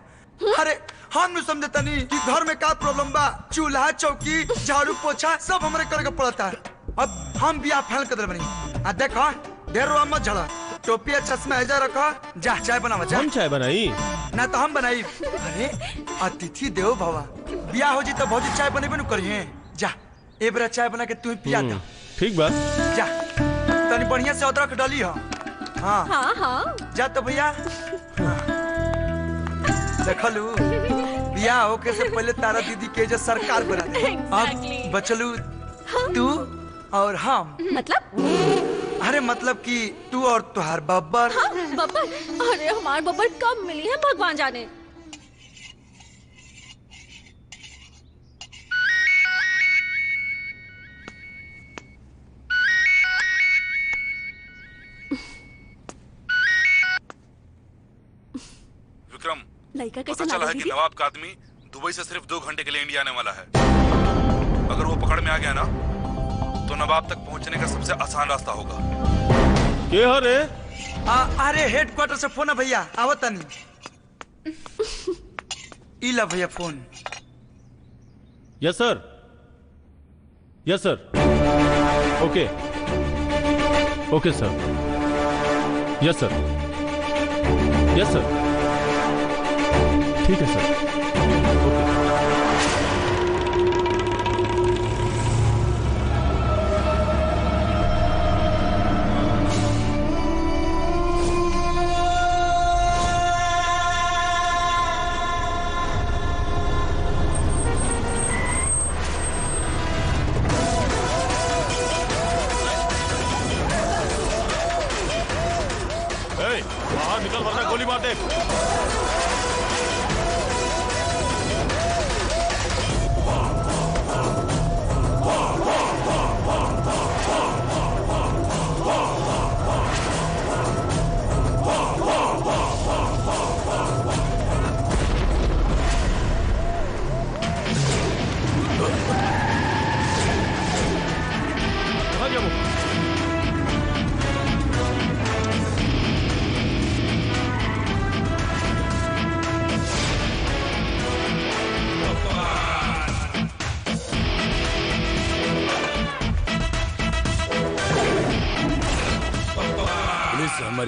अरे हम न समझता नहीं कि घर में का प्रॉब्लम बा। चूल्हा चौकी झाड़ू पोछा सब हमरे करे के पड़ता है। अब हम ब्याह फाइनल कर बनी। आ देखो देर रो मत झड़ा, टोपी और चश्मा ऐजा रखो, जा चाय बनावा जा। हम चाय बनाई? ना तो हम बनाई। अरे अतिथि देवो भवा, ब्याह हो जी तो भौजी चाय बनेबे न करिए। जा ए बरा चाय बना के तू पिया दे। ठीक बा। जा तनी बढ़िया से अदरक डाली हो। हाँ हाँ हाँ जा तो भैया। देखलू ब्याह होके से पहले तारा दीदी के जो सरकार बना दे। अब बचलू तू और हम। मतलब? अरे मतलब कि तू और तुहार बब्बर। हाँ, बब्बर? अरे हमार बब्बर कब मिली है भगवान जाने। विक्रम, लड़का कैसे पता चला है कि नवाब का आदमी दुबई से सिर्फ 2 घंटे के लिए इंडिया आने वाला है। अगर वो पकड़ में आ गया ना तो नवाब तक पहुंचने का सबसे आसान रास्ता होगा। के हो रे? अरे हेडक्वार्टर से फोन है भैया, आवत नहीं। इला भैया फोन। यस सर, यस सर। ओके ओके सर। यस सर, यस सर। ठीक है सर। बाहर निकल वरना गोली मार दे।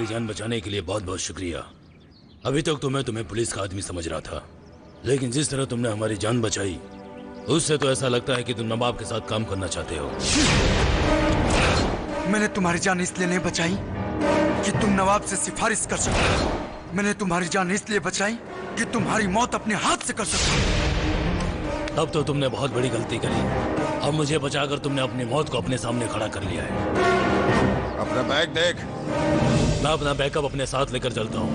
हमारी जान बचाने के लिए बहुत बहुत शुक्रिया। अभी तक तो मैं तुम्हें पुलिस का आदमी समझ रहा था, लेकिन जिस तरह तुमने हमारी जान बचाई उससे तो ऐसा लगता है कि तुम नवाब के साथ काम करना चाहते हो। मैंने तुम्हारी जान इसलिए नहीं बचाई कि तुम नवाब से सिफारिश कर सको। मैंने तुम्हारी जान इसलिए बचाई कि तुम्हारी मौत अपने हाथ से कर सको। तब तो तुमने बहुत बड़ी गलती करी। अब मुझे बचाकर तुमने अपनी मौत को अपने सामने खड़ा कर लिया है। अपना बैग देख। मैं अपना बैकअप अपने साथ लेकर चलता हूँ।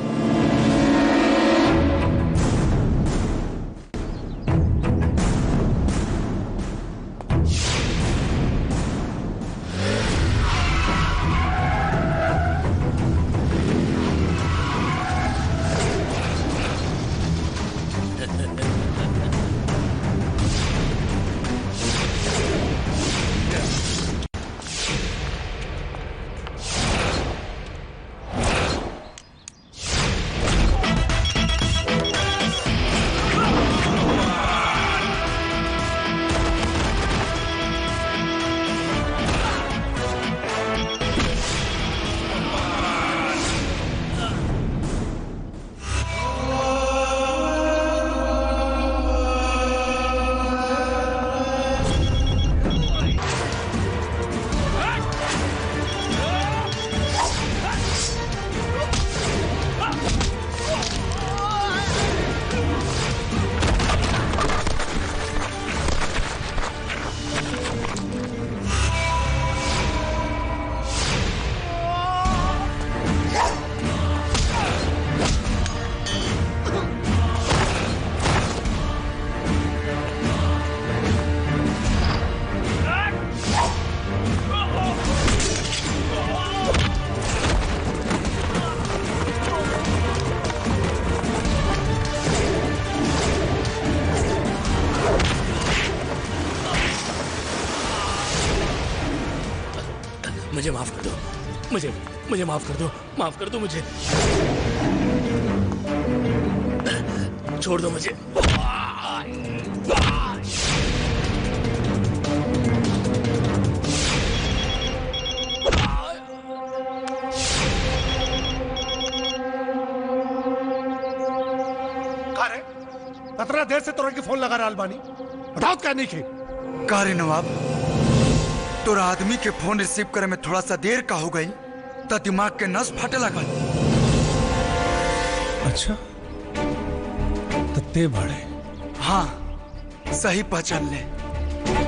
मुझे माफ कर दो, मुझे माफ कर दो, माफ कर दो मुझे, छोड़ दो मुझे। इतना देर से तोरा के फोन लगा रहा अलबानी, उठाओ क्या नहीं खे? कारे नवाब, तोरा आदमी के फोन रिसीव करे में थोड़ा सा देर का हो गई तो दिमाग के नस फाटे लगा। अच्छा तत्ते बड़े। हाँ सही पहचान ले।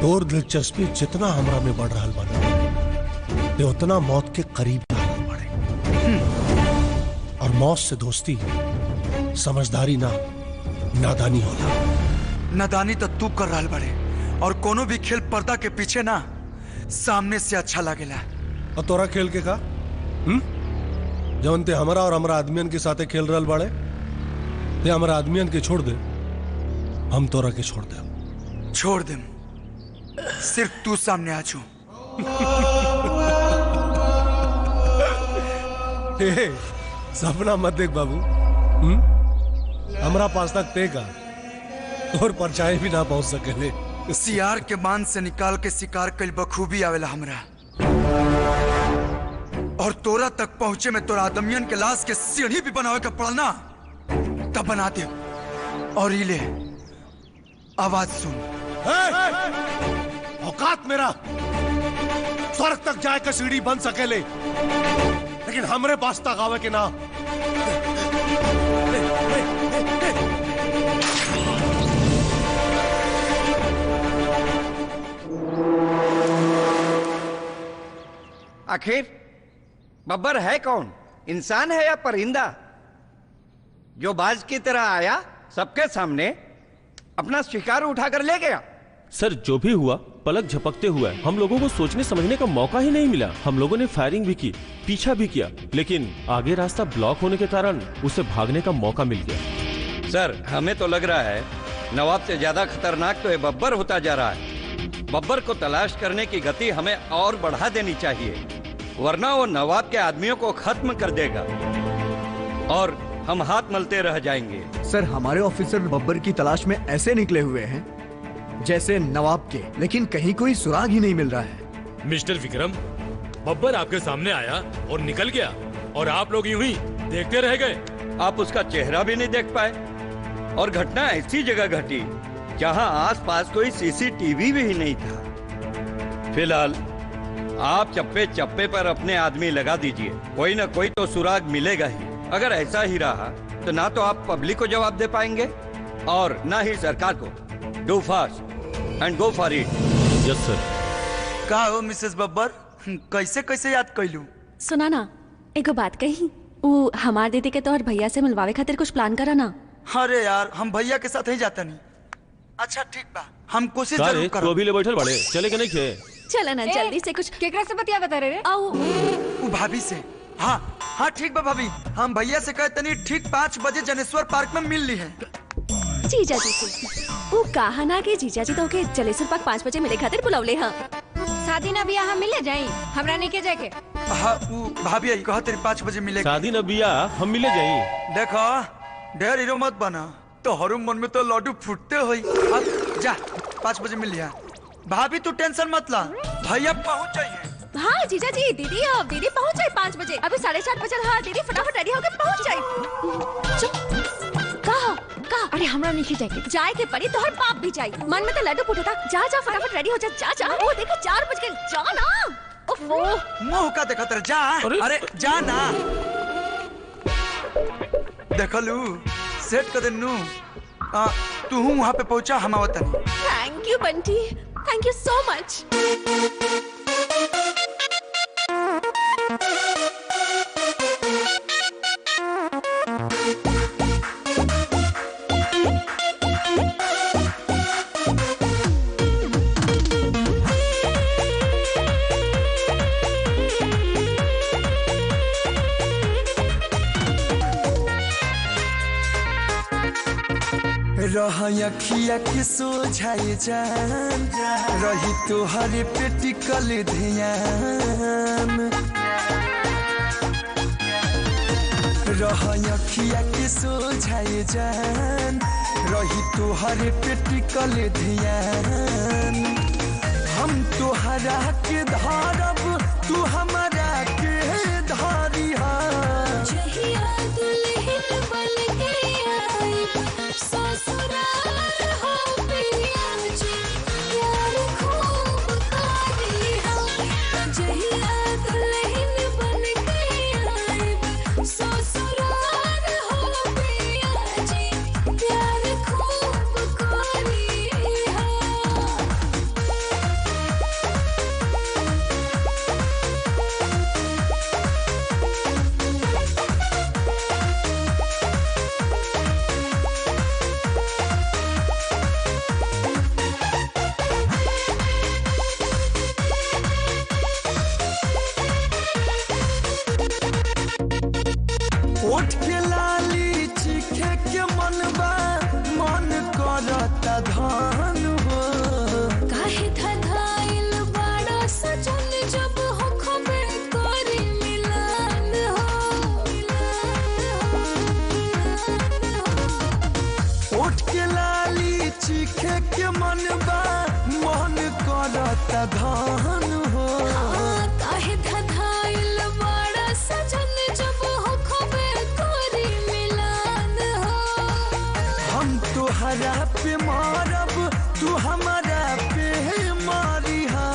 तोर दिलचस्पी जितना हमरा में बढ़ रहा बना ते उतना मौत के करीब बढ़े। और मौत से दोस्ती समझदारी ना नादानी होला। नादानी तो तू कर रहा बड़े, और कोनो भी खेल पर्दा के पीछे ना सामने से अच्छा लगेला। और तोरा खेल के का जवन ते हमारा और हमारा आदमियन के साथे खेल रहा बड़े, ते हमारा आदमियन के छोड़ दे, हम तोरा के छोड़ दे। छोड़ दे, सिर्फ तू सामने आ छू। सपना मत देख बाबू, हमरा पास तक ते का और परछाई भी ना पहुंच सकेले। सियार के बांध से निकाल के शिकार कल बखूबी आवेला हमरा, और तोरा तक पहुंचे में तोरा आदमियन के लाश के सीढ़ी भी बनावे का पड़ना तब बना दे। और इले आवाज सुन। औकात मेरा स्वर्ग तक जाए का सीढ़ी बन सकेले, लेकिन हमरे पास तक आवे के ना। आखिर बब्बर है कौन, इंसान है या परिंदा, जो बाज की तरह आया सबके सामने अपना शिकार उठाकर ले गया? सर जो भी हुआ पलक झपकते हुआ, हम लोगों को सोचने समझने का मौका ही नहीं मिला। हम लोगों ने फायरिंग भी की, पीछा भी किया, लेकिन आगे रास्ता ब्लॉक होने के कारण उसे भागने का मौका मिल गया। सर हमें तो लग रहा है नवाब से ज्यादा खतरनाक तो ये बब्बर होता जा रहा है। बब्बर को तलाश करने की गति हमें और बढ़ा देनी चाहिए, वरना वो नवाब के आदमियों को खत्म कर देगा और हम हाथ मलते रह जाएंगे। सर हमारे ऑफिसर बब्बर की तलाश में ऐसे निकले हुए हैं जैसे नवाब के, लेकिन कहीं कोई सुराग ही नहीं मिल रहा है। मिस्टर विक्रम, बब्बर आपके सामने आया और निकल गया, और आप लोग यूं ही देखते रह गए। आप उसका चेहरा भी नहीं देख पाए और घटना ऐसी जगह घटी जहां आसपास कोई सीसीटीवी भी नहीं था। फिलहाल आप चप्पे चप्पे पर अपने आदमी लगा दीजिए, कोई ना कोई तो सुराग मिलेगा ही। अगर ऐसा ही रहा तो ना तो आप पब्लिक को जवाब दे पाएंगे और ना ही सरकार को। Do fast and go for it. Yes sir. का हो मिसेस बब्बर, कैसे कैसे याद कैलू? सुना ना, एगो बात कही, वो हमार दीदी के तोहर भैया से मिलवावे खातिर कुछ प्लान करा ना। अरे यार, हम भैया के साथ ही जाता नहीं। अच्छा ठीक बा, हम कोशिश जरूर तो करो। अभी ले बैठल बड़े, चले के नहीं खे? चला ना जल्दी से कुछ। केकरा से बतिया बता रहे? आओ। भाभी से। हाँ हाँ ठीक बा भाभी, हम भैया से कहते नहीं ठीक 5 बजे जनेश्वर पार्क में मिल ली है। जीजा जी से वो कहा ना कि जीजा जी तो के जलेश्वर पार्क 5 बजे मिले खातिर बुलावले। हाँ शादी ना बियाह हम मिले जाई, हमरा नहीं के जाके। हाँ वो भाभी आई कहा तेरे 5 बजे मिले। शादी न बिया हम मिले जाई। देखो ढेर हीरो मत बना, तो हर मन में तो लड्डू फूटते हुई। अब जा 5 बजे मिल लिया। भाभी तू टेंशन मत ला, भैया पहुँच जाइए। हाँ जीजा जी, दीदी अब दीदी पहुँच जाए 5 बजे। अभी 4:30 बजे। हाँ दीदी फटाफट रेडी होके पहुँच जाए। कहा अरे हमरा नहीं जाए जाए के पड़ी तो हर बाप भी जाए। मन में तो लड्डू फूटा था। जा जा फटाफट रेडी हो जा। जा जा, वो देखो 4 बज गए। जा ना। ओफो मुंह का देखा तेरे। जा अरे जा ना। देखलू सेट कर देनु। तू वहाँ पे पहुँचा, हम आवत नहीं। Thank you Bunty, thank you so much. अखिया के सोझाए जान, रही तोहरे पेटिकल ध्यान। अखिया के सोझाए जान, रही तोहरे पेटिकल ध्यान। हम तोहरा के धारब, तू हमारा के धारिहा। ओठ के लाली चीखे के मनबा, मन करता धान हो। काहे धधाइल बड़ा सजन, जब हो खबर करी मिलन हो। ओठ के लाली चीखे के मनबा, मन करता धान हो। काहे धधाइल बड़ा सजन, जब हो खबर करी मिलन हो। हम तोहरा पे मारब, तू हमारा पे मारिहा।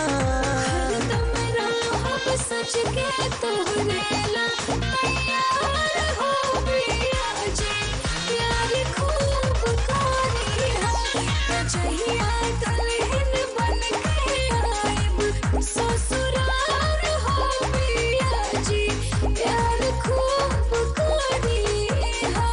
हरदम रहब सच के तोहरे ला, तैयार हो पिया जी, प्यार खूब करिहा। जहिया दुल्हन बन के आइब, ससुराल हो पिया जी, प्यार खूब करिहा।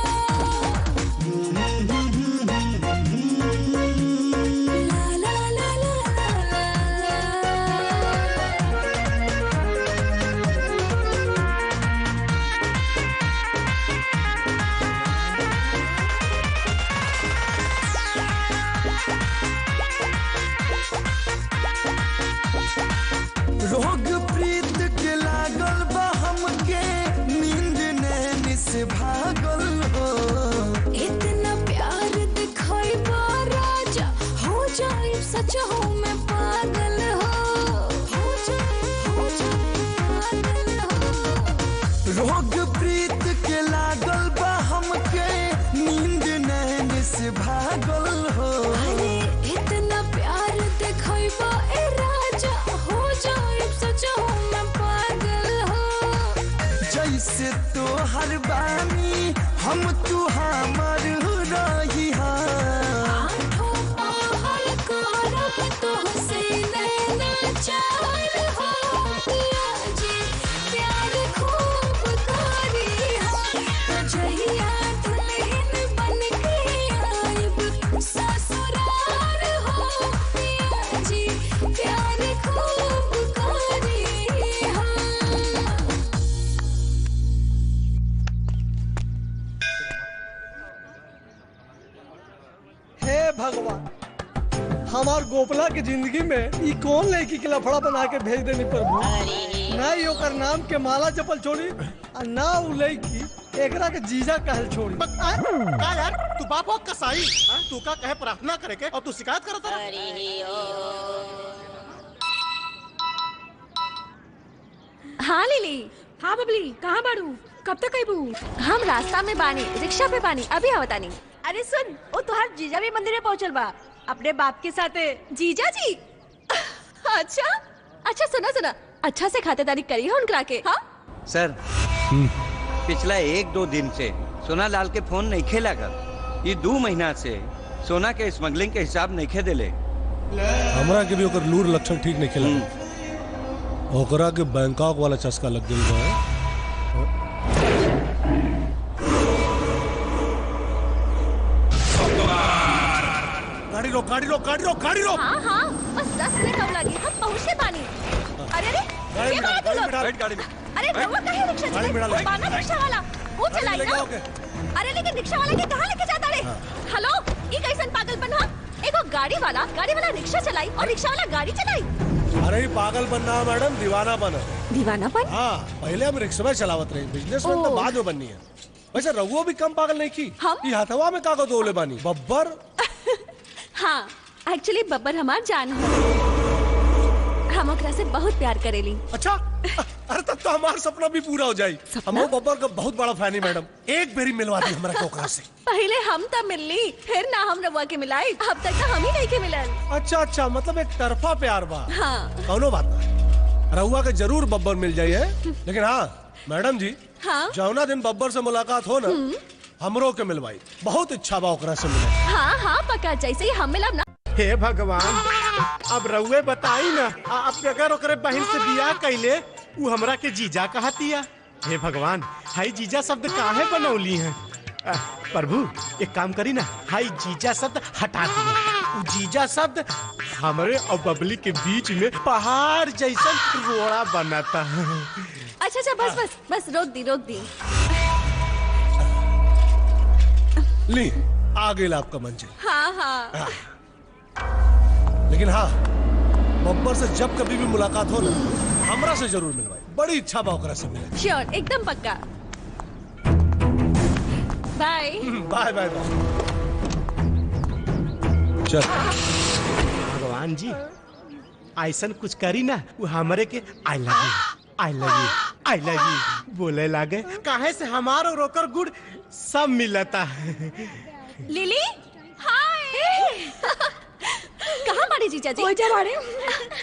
तोहर बानी हम तू हमर रही भगवान, हमार गोपला के जिंदगी में ई कौन लड़की के लफड़ा बना के भेज देनी प्रभु। ना ही ओकर नाम के माला चपल छोड़ी और ना उ लड़की एकरा के जीजा कहल छोड़ी। का यार तू बाप हो कसाई, तू का कहे प्रार्थना करे के और तू शिकायत करत रहा। हाँ लिली। हाँ बबली, कहाँ बाड़ू? कब तक आईबू? हम रास्ता में बानी, रिक्शा पे बानी, अभी आवतानी। अरे सुन, वो तुहार जीजा भी मंदिर में पहुँचल बा अपने बाप के साथ। जीजा जी? अच्छा अच्छा, सुना सुना, अच्छा से खातेदारी करी है उनकरा के। हाँ सर, पिछला 1-2 दिन से सोना लाल के फोन नहीं खेला कर। ये 2 महीना से सोना के स्मगलिंग के हिसाब नहीं खे दिले। हमरा के भी ओकर लूर लक्षण ठीक नहीं खेला। ओकरा के बैंकॉक वाला चस्का लग गई बा। गाड़ी रोक, गाड़ी रोक, गाड़ी रोक, गाड़ी रोक। हाँ हाँ, बस 10 मिनट और लगी, हम पहुँचने पानी। अरे अरे, ये बात लोग। अरे रवा कहीं रिक्शा चलाए, बाना रिक्शा वाला, वो चलाई ना। अरे लेकिन रिक्शा वाला के कहाँ लेके जाता रे? हेलो, ये कैसन पागलपन है? एगो गाड़ी वाला रिक्शा चलाई और रिक्शा वाला गाड़ी चलाई। अरे पागलपन ना मैडम, दीवानापन है। दीवानापन? हाँ, पहले हम रिक्शा में चलावत रहे, बिजनेसमैन तो बाद में बननी है। वैसे रघुओ भी कम पागल नहीं की। ये हथवा में कागज दोले बानी बब्बर। हाँ, एक्चुअली बब्बर हमार जान है, हम ओकरा से बहुत प्यार करेली। अच्छा, अरे तब तो हमारा सपना भी पूरा हो जाए। हम बब्बर का बहुत बड़ा फैन है मैडम, एक बेरी मिलवा दी हमरा के ओकरा से। पहले हम तब मिलली, फिर ना हम रवा के मिलाई, अब तक तो हम ही नहीं के मिलल। अच्छा अच्छा, मतलब एक तरफा प्यार बा। हाँ। कौनो बात ना, रहुआ के जरूर बब्बर मिल जाइए। लेकिन हाँ मैडम जी, हाँ? जौना दिन बब्बर से मुलाकात हो ना, हमरो के मिलवाई, बहुत इच्छा बा ओकरा से मिले। हाँ हाँ पक्का, जैसे ही हम मिलब ना। हे भगवान, अब रउए बताई ना, अब अगर ओकरे बहन से बियाह कैले उ हमरा के जीजा कहतिया। हे भगवान, हाई जीजा शब्द काहे बनौली हैं? प्रभु एक काम करी ना, हाई जीजा शब्द हटा दिए। उ जीजा शब्द हमरे और बबली के बीच में पहाड़ जैसा रोड़ा बनाता है। अच्छा अच्छा, बस बस बस, रोक दी। ली, आ गई आपका मंजिल। हाँ हाँ। लेकिन हाँ, बब्बर से जब कभी भी मुलाकात हो ना, हमरा से जरूर मिलवाई, बड़ी इच्छा बा ओकरा से मिले। श्योर, एकदम पक्का। Bye bye bye bye. चल। भगवान जी, ऐसन कुछ करी ना, वो हमरे के I love you, I love you, I love you बोले लागे। काहे से हमारो रोकर गुड़ सब मिलता है। लिली, हाय। कहाँ बाड़े जीजा जी? जा बाड़े।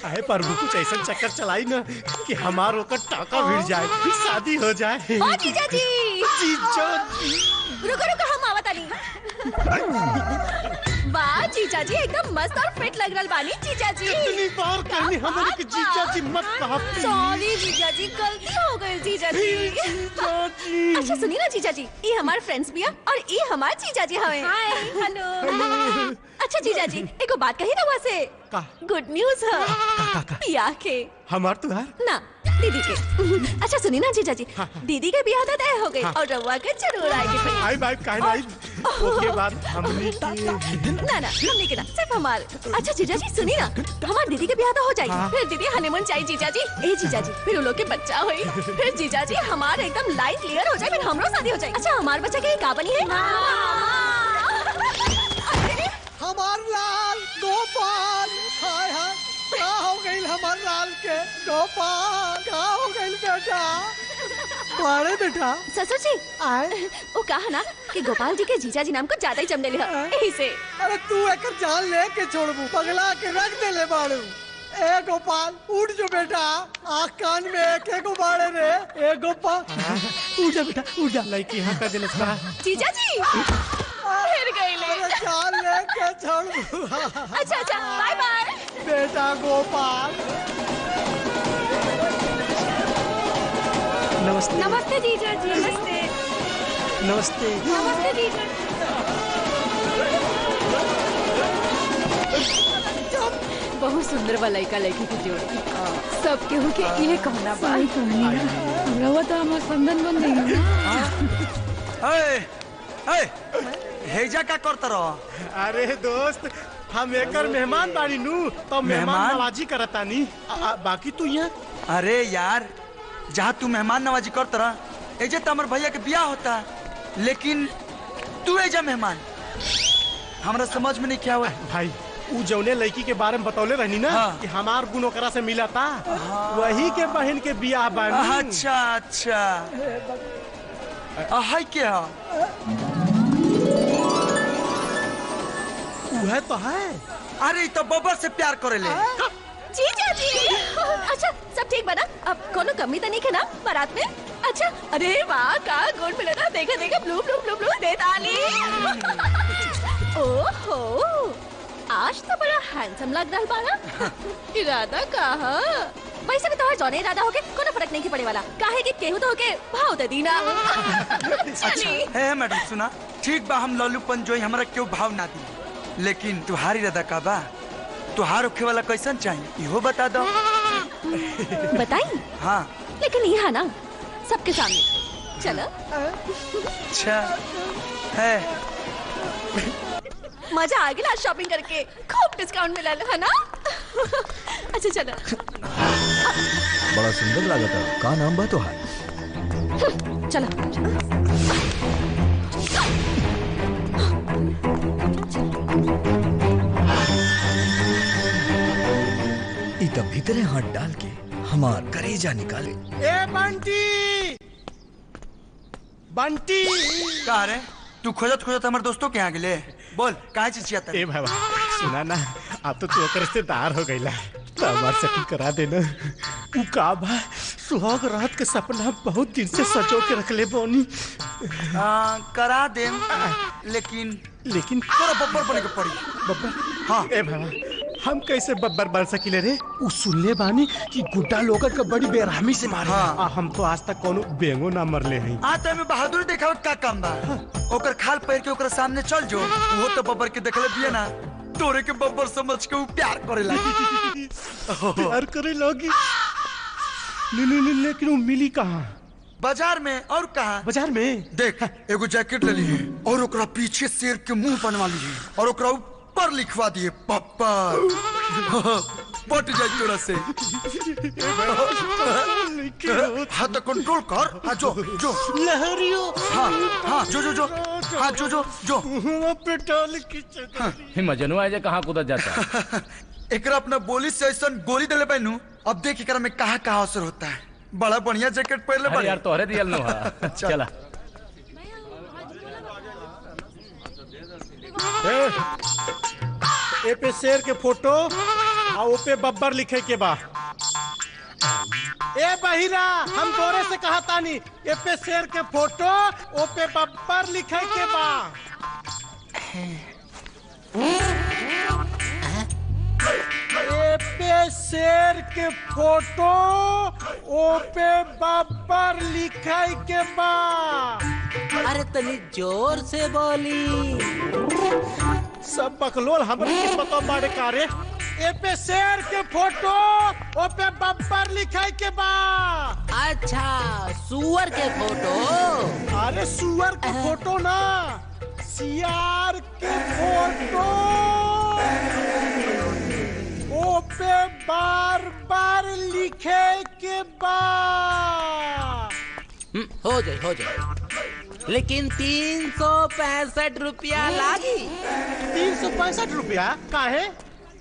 अरे प्रभु, कुछ ऐसा चक्कर चलाई ना कि हमारो का टाका भिड़ जाए, फिर शादी हो जाए। ओ जीजा जी। जीजा जी। रुको हम आवत आनी। वाह जीजा जी, एकदम मस्त और फिट लग रहल बानी जीजा जी। कितनी बार कहनी हमरे के जीजा जी मत कहा। सॉरी जीजा जी, गलती हो गई जीजा जी। अच्छा सुनिए ना जीजा जी, ये हमारे फ्रेंड्स भी है और ये हमारे जीजा जी हमें। Hi hello. अच्छा जीजा जी, एको बात कही ना वहाँ से। गुड न्यूज है बियाह के। हमार तुहार ना, दीदी के। अच्छा सुनी ना जीजा जी, दीदी के बियाह तय हो गई और रवा के जरूर आएगी। आई बाई काहे नहीं, उसके बाद हमने ना हमने के ना, सिर्फ हमारे। अच्छा जीजा जी सुनी ना, हमारे दीदी के बियाह तो हो जाएगी, फिर दीदी हनीमून चाहिए जीजा जी। ए जीजा जी, फिर उन लोग के बच्चा हुई, फिर जीजा जी हमारे एकदम लाइफ क्लियर हो जाए, फिर हमरो शादी हो जाए। अच्छा हमारे बच्चे के का बनी है? हमार लाल गोपाल। हाय हाय, क्या हो गई हमार लाल के? गोपाल क्या हो गई बेटा? बड़े बेटा। ससुर जी आए, वो कहा ना कि गोपाल जी के जीजा जी नाम को ज्यादा ही जम ले यही से। अरे तू एक जान ले के छोड़बू, पगला के रख दे ले बाड़ू। ए गोपाल उठ जो बेटा, आँख कान में एक एक उबाड़े रे। ए गोपाल उठ जा बेटा, उठ जा। लड़की हाँ का दिल जीजा जी फिर गई ले। चाल लेके छोड़। अच्छा अच्छा बाय बाय बेटा गोपाल। नमस्ते। नमस्ते जीजा जी। नमस्ते। नमस्ते। नमस्ते जीजा। बहुत सुंदर वाला लड़का लड़की की जोड़ी सब केहू के ये कहना बा। रवा तो हमार संबंध बन गई ना। हेजा का करता रहो? अरे दोस्त हम एकर मेहमान बाड़ी नू तो मेहमान नवाजी करता नी। बाकी तू यहाँ? अरे यार जहाँ तू मेहमान नवाजी करता रहा एजे तो हमारे भैया के ब्याह होता, लेकिन तू एजा मेहमान, हमारा समझ में नहीं क्या हुआ। भाई उ जौने लड़की के बारे में बतौले रहनी ना कि हमार गुण ओकरा से मिला था, वही के बहन के बियाह बानी। अच्छा अच्छा हाय क्या वह तो है। अरे तो बब्बर से प्यार करे ले। जीजा जी अच्छा सब ठीक बना? अब कोनो कमी तो नहीं है ना बारात में? अच्छा अरे वाह का गुड मिला ना। देखा देखा ब्लू ब्लू ब्लू ब्लू दे ताली। ओहो आज तो बड़ा हैंडसम लग रहा बाना। इरादा कहा वैसे भी तो जौने इरादा होके कोनो फर्क नहीं पड़े वाला। काहे कि केहू तो होके भाव दे दीना। अच्छा है मैडम सुना ठीक बा, हम लल्लूपन जोई हमरा क्यों भाव ना दी, लेकिन तुम्हारी इरादा का बा? तुहार रखे वाला कैसन चाहिए इहो बता दो। बताई? हाँ लेकिन यहाँ ना सबके सामने चलो। अच्छा है मजा आ गया शॉपिंग करके, खूब डिस्काउंट मिला है ना। अच्छा चलो। बड़ा सुंदर लगा था। का नाम बा तो है? चलो इतना भीतरे हाथ डाल के हमार करेजा निकाले। ए बंटी बंटी कहा रे तू खोजत खोजत हमारे दोस्तों के यहाँ गेले? बोल कहाँ चिचियाता? ए बाबा सुना ना अब तो तू ओकर रिश्तेदार हो गईला, हमार सेटिंग करा देना। उ का बा सुहाग रात के सपना बहुत दिन से सजो के रख ले बोनी। करा दे, लेकिन तोरा बब्बर बने के पड़ी। बब्बर? हाँ। ए बाबा हम कैसे बब्बर बन सकिले रे? उ सुनले बानी कि गुड्डा लोगन का बड़ी बेरहमी से मारे। हाँ। हम तो आज तक कोनो बेंगो ना मरले हैं। आज तो हमें बहादुरी दिखावत का काम बा। ओकर खाल पैर के ओकर सामने चल जो, वो तो बब्बर के देखले बिया ना, तोरे के बब्बर समझ के उ प्यार करे लागी। प्यार करे लागी? लेकिन वो मिली कहाँ? बाजार में। और कहाँ? बाजार में। देख एगो जैकेट ले ली और ओकरा पीछे शेर के मुंह बनवा ली और ओकरा ऊपर लिखवा दिए बब्बर। पट जाए तोरा से। हाँ तो कंट्रोल कर। हाँ जो जो लहरियो। हाँ हाँ जो जो जो हाँ जो जो जो पेट्रोल की मजनू आजे कहाँ कूदा जाता? एकरा अपना बोली से ऐसा गोली दिले बैनू, अब देख एकरा में कहाँ कहाँ असर होता है। बड़ा बढ़िया जैकेट पहन ले यार तोहरे दियल नो हा। चला ए पे शेर के फोटो और पे बब्बर लिखे के बा। ए बहिरा हम तोरे से कहा तानी ए पे शेर के फोटो ओ पे बब्बर लिखे के बा। ए पे शेर के फोटो ओ पे बब्बर लिखे के बा। अरे तनी जोर से बोली। सब बकलोल हमरे के पता बाड़े कारे। ए पे शेर के फोटो ओ पे बब्बर लिखाई के बा। अच्छा सुअर के फोटो? अरे सुअर के फोटो ना, सियार के फोटो ओ पे बार बार लिखे के बा। हो जाए लेकिन 365 रुपया लागी। 365 रुपया काहे?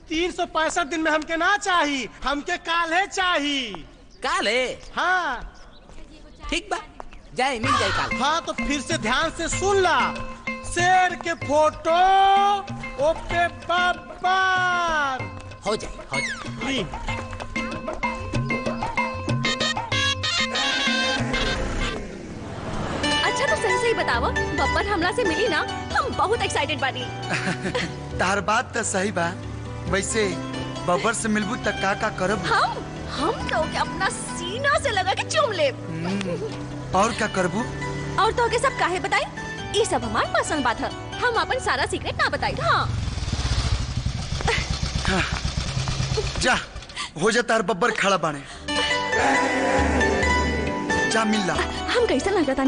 365 दिन में हमके ना चाहिए, हमके काले चाहिए। काले? हाँ ठीक बा जाए मिल जाए काल। हाँ तो फिर से ध्यान से सुन ला। शेर के फोटो ओ पे बब्बर। हो जाए। अच्छा तो सही सही बताओ, बब्बर हमला से मिली ना, हम बहुत एक्साइटेड बानी। तार बात तो सही बा। वैसे बब्बर से मिलबू तक का करब? हम तो के अपना सीना से लगा के चूम ले। और क्या करबू? और तो के सब काहे बताई? ये सब हमार पर्सनल बात है, हम अपन सारा सीक्रेट ना बताई। हाँ जा हो जा, तार बब्बर खड़ा बाने। जा मिल ला। हम कैसा लग रहा था?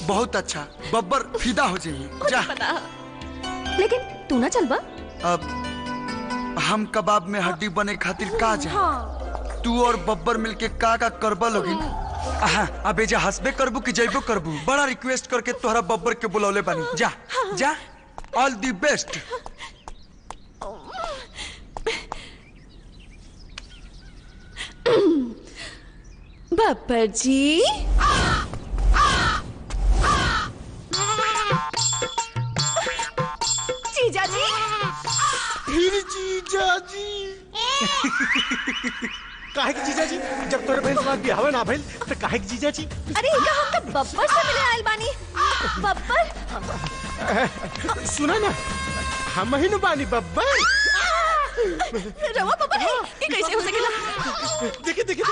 बहुत अच्छा, बब्बर फिदा हो जाइए। जा पता। लेकिन तू ना चल बा। अब हम कबाब में हड्डी बने खातिर का जा? हाँ। तू और बब्बर मिलके का करबा लोगी? अबे जा, हंसबे करबू कि जइबो करबू? बड़ा रिक्वेस्ट करके तोहरा बब्बर के बुलौले बानी। जा जा, ऑल दी बेस्ट। बब्बर जी, जीजा जी, फिर जीजा जी। काहे की जीजा जी? जब तोरे बहन समाज बियाह ना भइल तो काहे की जीजा जी? अरे इनका हम तो बब्बर से मिले आइल बानी। बब्बर सुना ना, हम ही न बानी बब्बर। रवा बब्बर है, ये कैसे हो सकेला? देखिए देखिए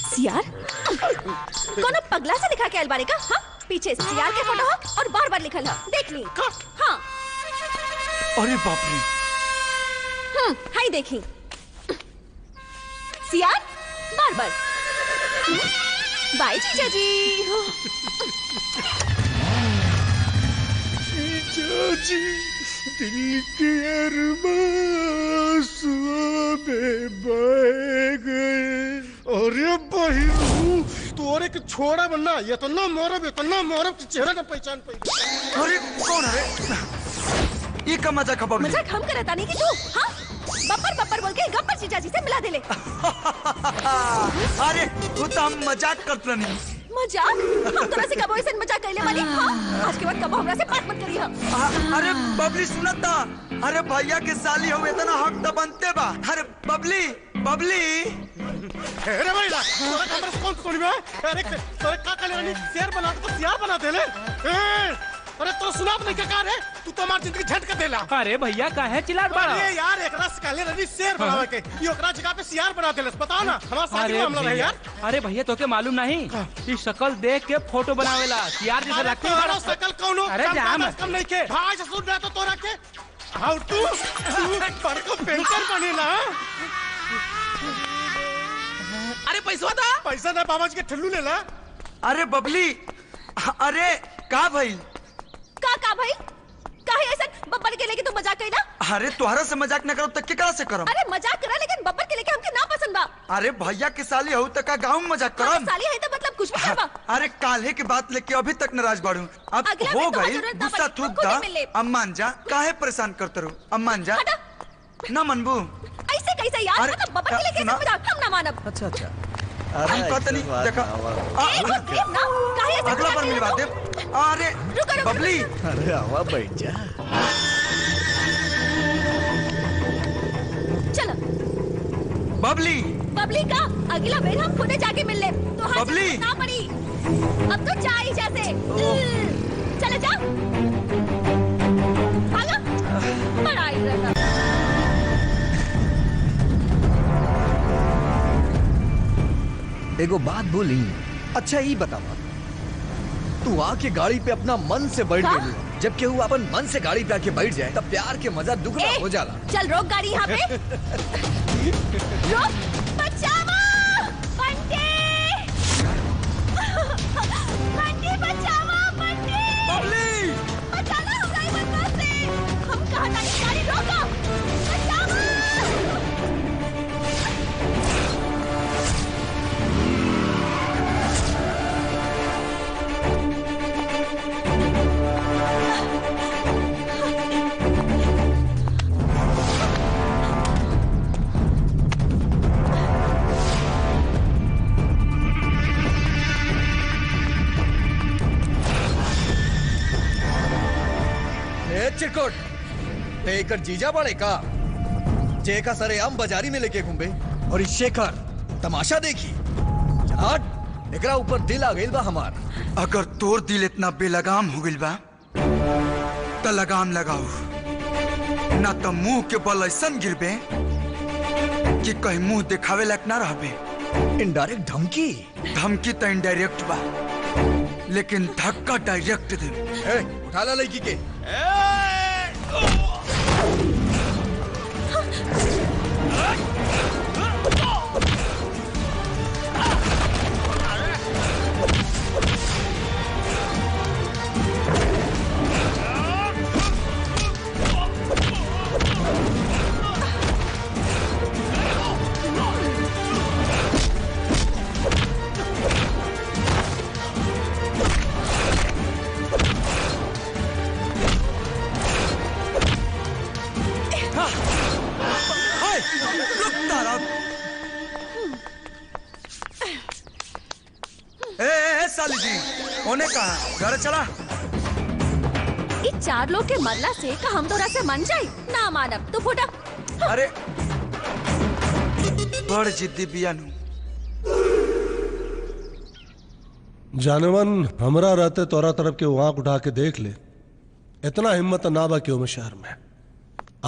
सियार कौन पगला से दिखा के आइल बानी का? हाँ, पीछे सियार के फोटो है और बार बार लिखल है, देख ली। हाँ। अरे बाप रे। हाय देखी, सियार बार बार। बाय जीजा जी। जीजा जी, दिल के अरमान में बह गए। अरे बहिरू, तोरे के छोड़ा बनना, इतना मोरब के चेहरा ना पहचान पाई। अरे कौन है? ये का मजाक है? मजाक हम करता नहीं कि तू? हाँ, बब्बर बोल के गब्बर जीजा जी से मिला दे ले। अरे वो तो हम मजाक करते नहीं। मजाक? हम तोरा से कबो ऐसे मजाक कैले वाली? हाँ, आज के बाद कबो हमरा से बात मत करी। अरे बबली सुनता, अरे भैया के साली हो, इतना हक तो बनते बा। अरे बबली अरे भाई ला, तोरा कमरे से कौन सुनी बे? अरे तोरे का कले नहीं शेर बना तो सियार बना दे ले। अरे तो सुनाब नहीं क्या रे? तू तो हमारी जिंदगी झटका देला। अरे भैया काहे चिल्लात बाड़ा? अरे यार एक रस कहले रही शेर बनावे के, ये ओकरा जगह पे सियार बना देले। बताओ ना, हमारा शादी मामला रहे यार। अरे भैया तोके मालूम नहीं, इस शक्ल देख के फोटो बनावेला सियार जैसे लगती है। अरे शकल कौनो अरे जाम कम नहीं के भाई से सुन रहा तो तोरा के हाउ तू बड़का पेंटर बनेला। अरे पैसा ना बाबा जी के ठल्लू लेला। अरे बबली, अरे का भाई? का भाई? काहे ऐसा बब्बर के लेके तू मजाक कइला? अरे तोहरा से मजाक न करो तो केकरा से करम? अरे मजाक करा, लेकिन बब्बर के लेके हमके ना पसंद बा। अरे भैया के साली हो तक का गाँव में मजाक करम? साली है तो मतलब कुछ भी करबा। अरे काल्हे की बात लेके अभी तक नाराज बाड़ू। अब हो गई, गुस्सा थूक दा। अम्मान जा, काहे परेशान करते रहो? अम्मान जा ना मनबू। ऐसे कैसे यार? मतलब बब्बर के लेके मजाक हम ना मानब। अच्छा हम कहते नहीं, देखा अगला बार मिलवा दे। अरे बबली, अरे आवा बैठ जा। चलो बबली का अगला बेर हम खुदे जाके मिल ले। तो बबली ना पड़ी, अब तो चाय जैसे। चले जा, भागा, बड़ा ही रहता। एगो बात बोली। अच्छा ये बतावा, तू आके गाड़ी पे अपना मन से बैठ गई, जब केहू अपन मन से गाड़ी पे आके बैठ जाए तब प्यार के मजा दुगना हो जाला। चल रोक गाड़ी यहाँ पे। रोक, बचावा, बंटी, बंटी बचावा, बंटी, बबली, बचाना हमरा इस बंदा से। हम कहाँ जाने? गाड़ी रोको, बचावा। चिरकुट, ते एकर जीजा बड़े का जे का सरे आम बाजारी में लेके घूमे और इस शेखर तमाशा देखी। हट, एकरा ऊपर दिल आ गइल बा हमार। अगर तोर दिल इतना बेलगाम हो गइल बा तो लगाम लगाओ, ना तो मुंह के बल ऐसन गिरबे कि कहीं मुंह दिखावे लायक ना रहबे। इनडायरेक्ट धमकी? धमकी तो इनडायरेक्ट बा, लेकिन धक्का डायरेक्ट दे। उठा ला लड़की के। साली जी, होने कहा घर चला। इ चार लोग के मरला से का हम तोरा से मन जाई ना मानब। तू फुटा। अरे बड़ जिद्दी बियानु। जानवन हमरा रहते तोरा तरफ के आंख उठा के देख ले, इतना हिम्मत ना बा क्यों में शहर में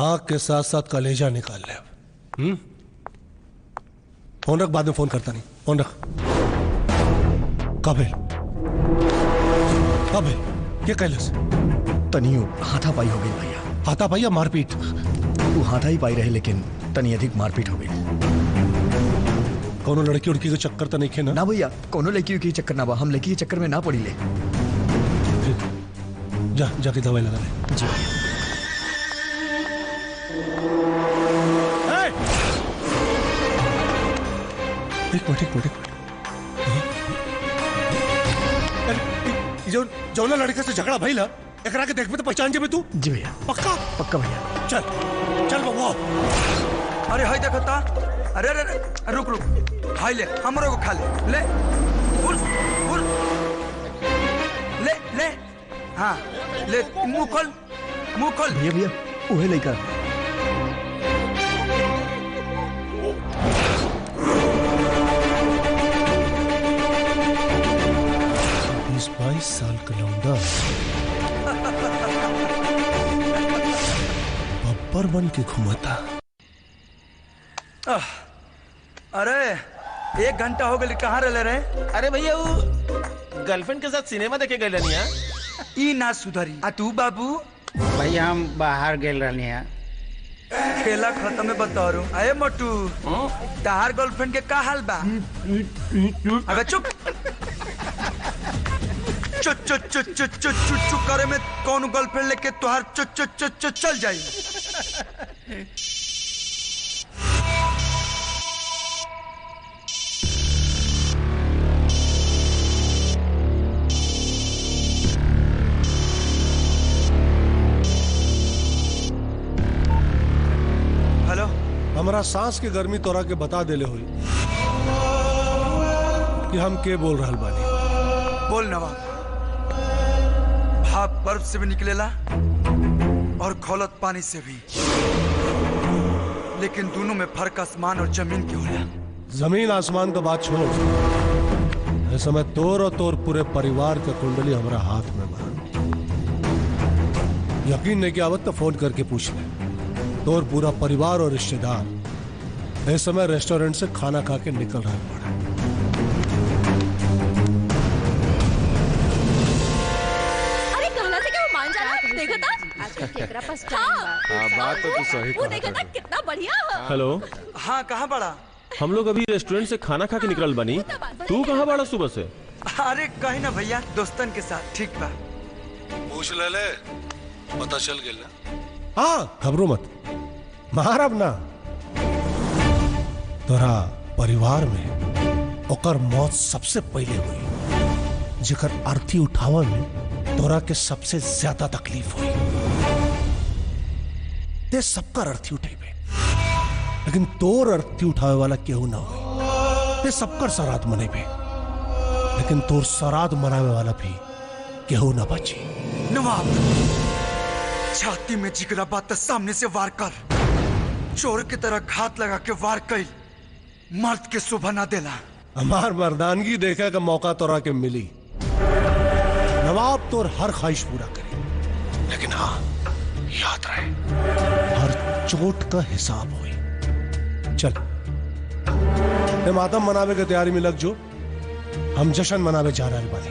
आंख के साथ साथ कलेजा निकाल ले। फोन रख, बाद में फोन करता नहीं। फोन रख। कबे ये कैलस तनियो हाथापाई हो गई भैया। हाथापाई या मारपीट? तू हाथा ही पाई रहे, लेकिन तनी अधिक मारपीट हो गई। कोनो लड़की उड़की के चक्कर तो नहीं खेना? ना भैया, कोनो लड़की के चक्कर ना बा। हम लड़की के चक्कर में ना पड़ी ले। जाके दवाई लगा ले। जी एक मिनट। जो ना लड़के से झगड़ा भइला, एकरा के देखबे तो पहचान जेबे तू? जी भैया। पक्का भैया। चल बबुआ। अरे हाय देखता। अरे रुक हाय ले, हमरो को खा ले। ले हाँ ले, मुंह खोल। भैया उहे लइका। 22 साल का लौंडा बब्बर बन के घुमाता। अरे 1 घंटा हो गए, कहाँ रह रहे? अरे भैया वो गर्लफ्रेंड के साथ सिनेमा देखे गए रहनी है। ई ना सुधरी। आ तू बाबू? भैया हम बाहर गेल रहनी है। खेला खत्म में बता रहा हूँ। अरे मोटू, तार गर्लफ्रेंड के का हाल बा? अबे चुप चुप करे में कौन गर्लफ्रेंड लेके तुहार चल जाई। हेलो, हमारा सांस की गर्मी तोरा के बता देले हुई कि हम के बोल रहल बानी। बोल नवाब। भाप बर्फ से भी निकलेला और खौलत पानी से भी, लेकिन दोनों में फर्क आसमान और जमीन की होला। जमीन आसमान का बात छोड़, इस समय तोर और तोर पूरे परिवार का कुंडली हमारा हाथ में बा। यकीन नहीं कि आवत तो फोन करके पूछ ले। तोर पूरा परिवार और रिश्तेदार इस समय रेस्टोरेंट से खाना खा के निकल रहा पड़ा। बात तो तू सही वो देखा था कितना बढ़िया। हेलो। हाँ, कहाँ बड़ा? हम लोग अभी रेस्टोरेंट से खाना खा के निकल बनी। तू कहाँ बड़ा सुबह से? अरे कहीं ना भैया, दोस्तन के साथ। ठीक बा। पूछ ले, पता चल गया ना? हाँ, घबरो मत, महाराब ना। तोरा परिवार में ओकर मौत सबसे पहले हुई, जेकर अर्थी उठावा में तोरा के सबसे ज्यादा तकलीफ हुई। ते सबका अर्थी उठेबे, लेकिन तोर अर्थी उठावे वाला केहू ना हुई। ते सबकर सराद मनेबे, लेकिन तोर सराद मनावे वाला भी केहू ना बची। नवाब, छाती में जिगरा बात सामने से वार कर। चोर की तरह घात लगा के वार कर, मर्द के शोभा ना देला। हमार मर्दानगी देखे का मौका तोरा के मिली, नवाब तोर हर ख्वाहिश पूरा करे, लेकिन हाँ याद रहे हर चोट का हिसाब होई। चल ते मातम मनावे के तैयारी में लग जो, हम जश्न मनावे जा रहे बानी।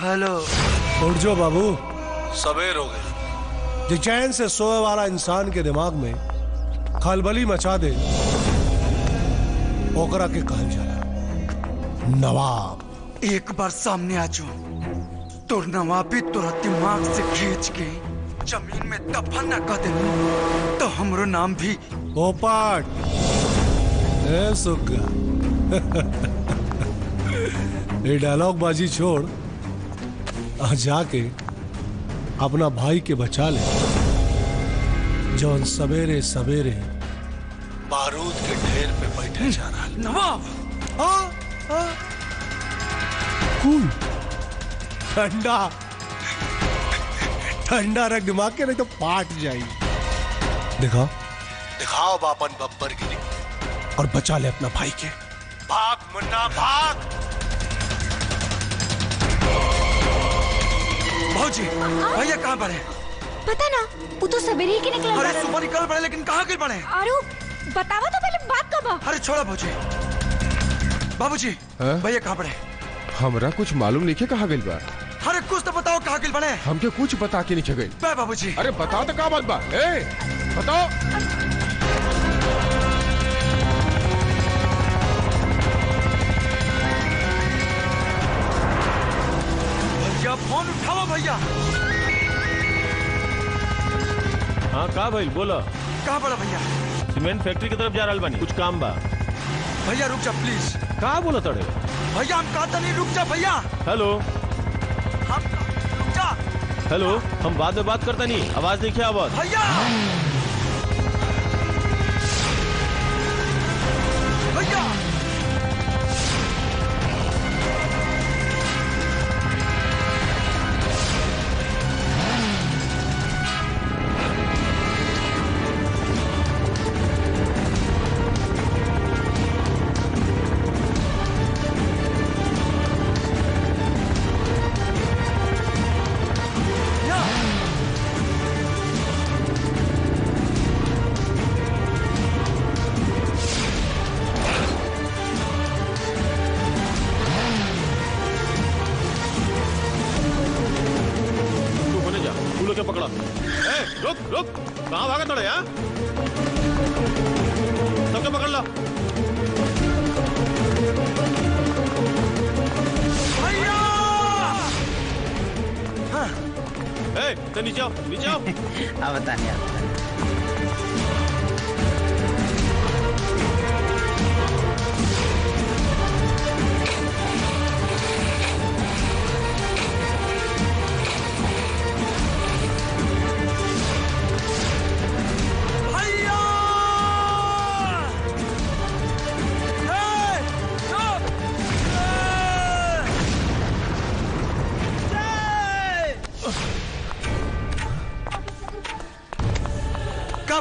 हेलो। उठ जो बाबू, सवेर हो गए। जो चैन से सोए वाला इंसान के दिमाग में खलबली मचा दे, ओकरा के कहल जाला नवाब। एक बार सामने आ जाओ, तोर नवाबी तोरा दिमाग से खींच के जमीन में दफन न कर दे तो हमरो नाम भी पोपट। ए सुग्गा, ये डायलॉग बाजी छोड़ और जाके अपना भाई के बचा ले, जौन सवेरे सवेरे बारूद के ढेर पे बैठे जा रहा। नवाब कूल, ठंडा ठंडा रख दिमाग के, नहीं तो पाट जाएगी। दिखाओ दिखाओ बापन बब्बर गिरी और बचा ले अपना भाई के। भाग मुन्ना भाग। भौजी भैया कहाँ पड़े? पता ना, वो तो सवेरे ही के निकल। अरे सुबह निकल पड़े, लेकिन कहाँ गिर पड़े? अरे बतावा तो पहले, बात कब? अरे छोड़ा भौजी। बाबूजी भैया कहाँ पड़े? हमरा कुछ मालूम नहीं है कहाँ गइल बा। अरे कुछ तो बताओ कहाँ गिर पड़े? हमके कुछ बता के नहीं गइल। बे बाबूजी। अरे बताओ तो का बात बा। ए बताओ। भैया फोन उठाओ भैया। हाँ का भाई बोला। कहाँ पड़ा भैया? सीमेंट फैक्ट्री की तरफ जा रहा बानी, कुछ काम बा। भैया रुक जा प्लीज। का बोला तड़े? भैया हम कहता नहीं, रुक जा भैया। हेलो हम रुक जा। हेलो, हम बाद में बात करता नहीं, आवाज नहीं क्या आवाज। भैया भैया पकड़ा। रुक रुक, कहाँ भागा तड़े? यहाँ सबके पकड़ लो। भैया तो नीचे आओ, नीचे आओ। अब बताने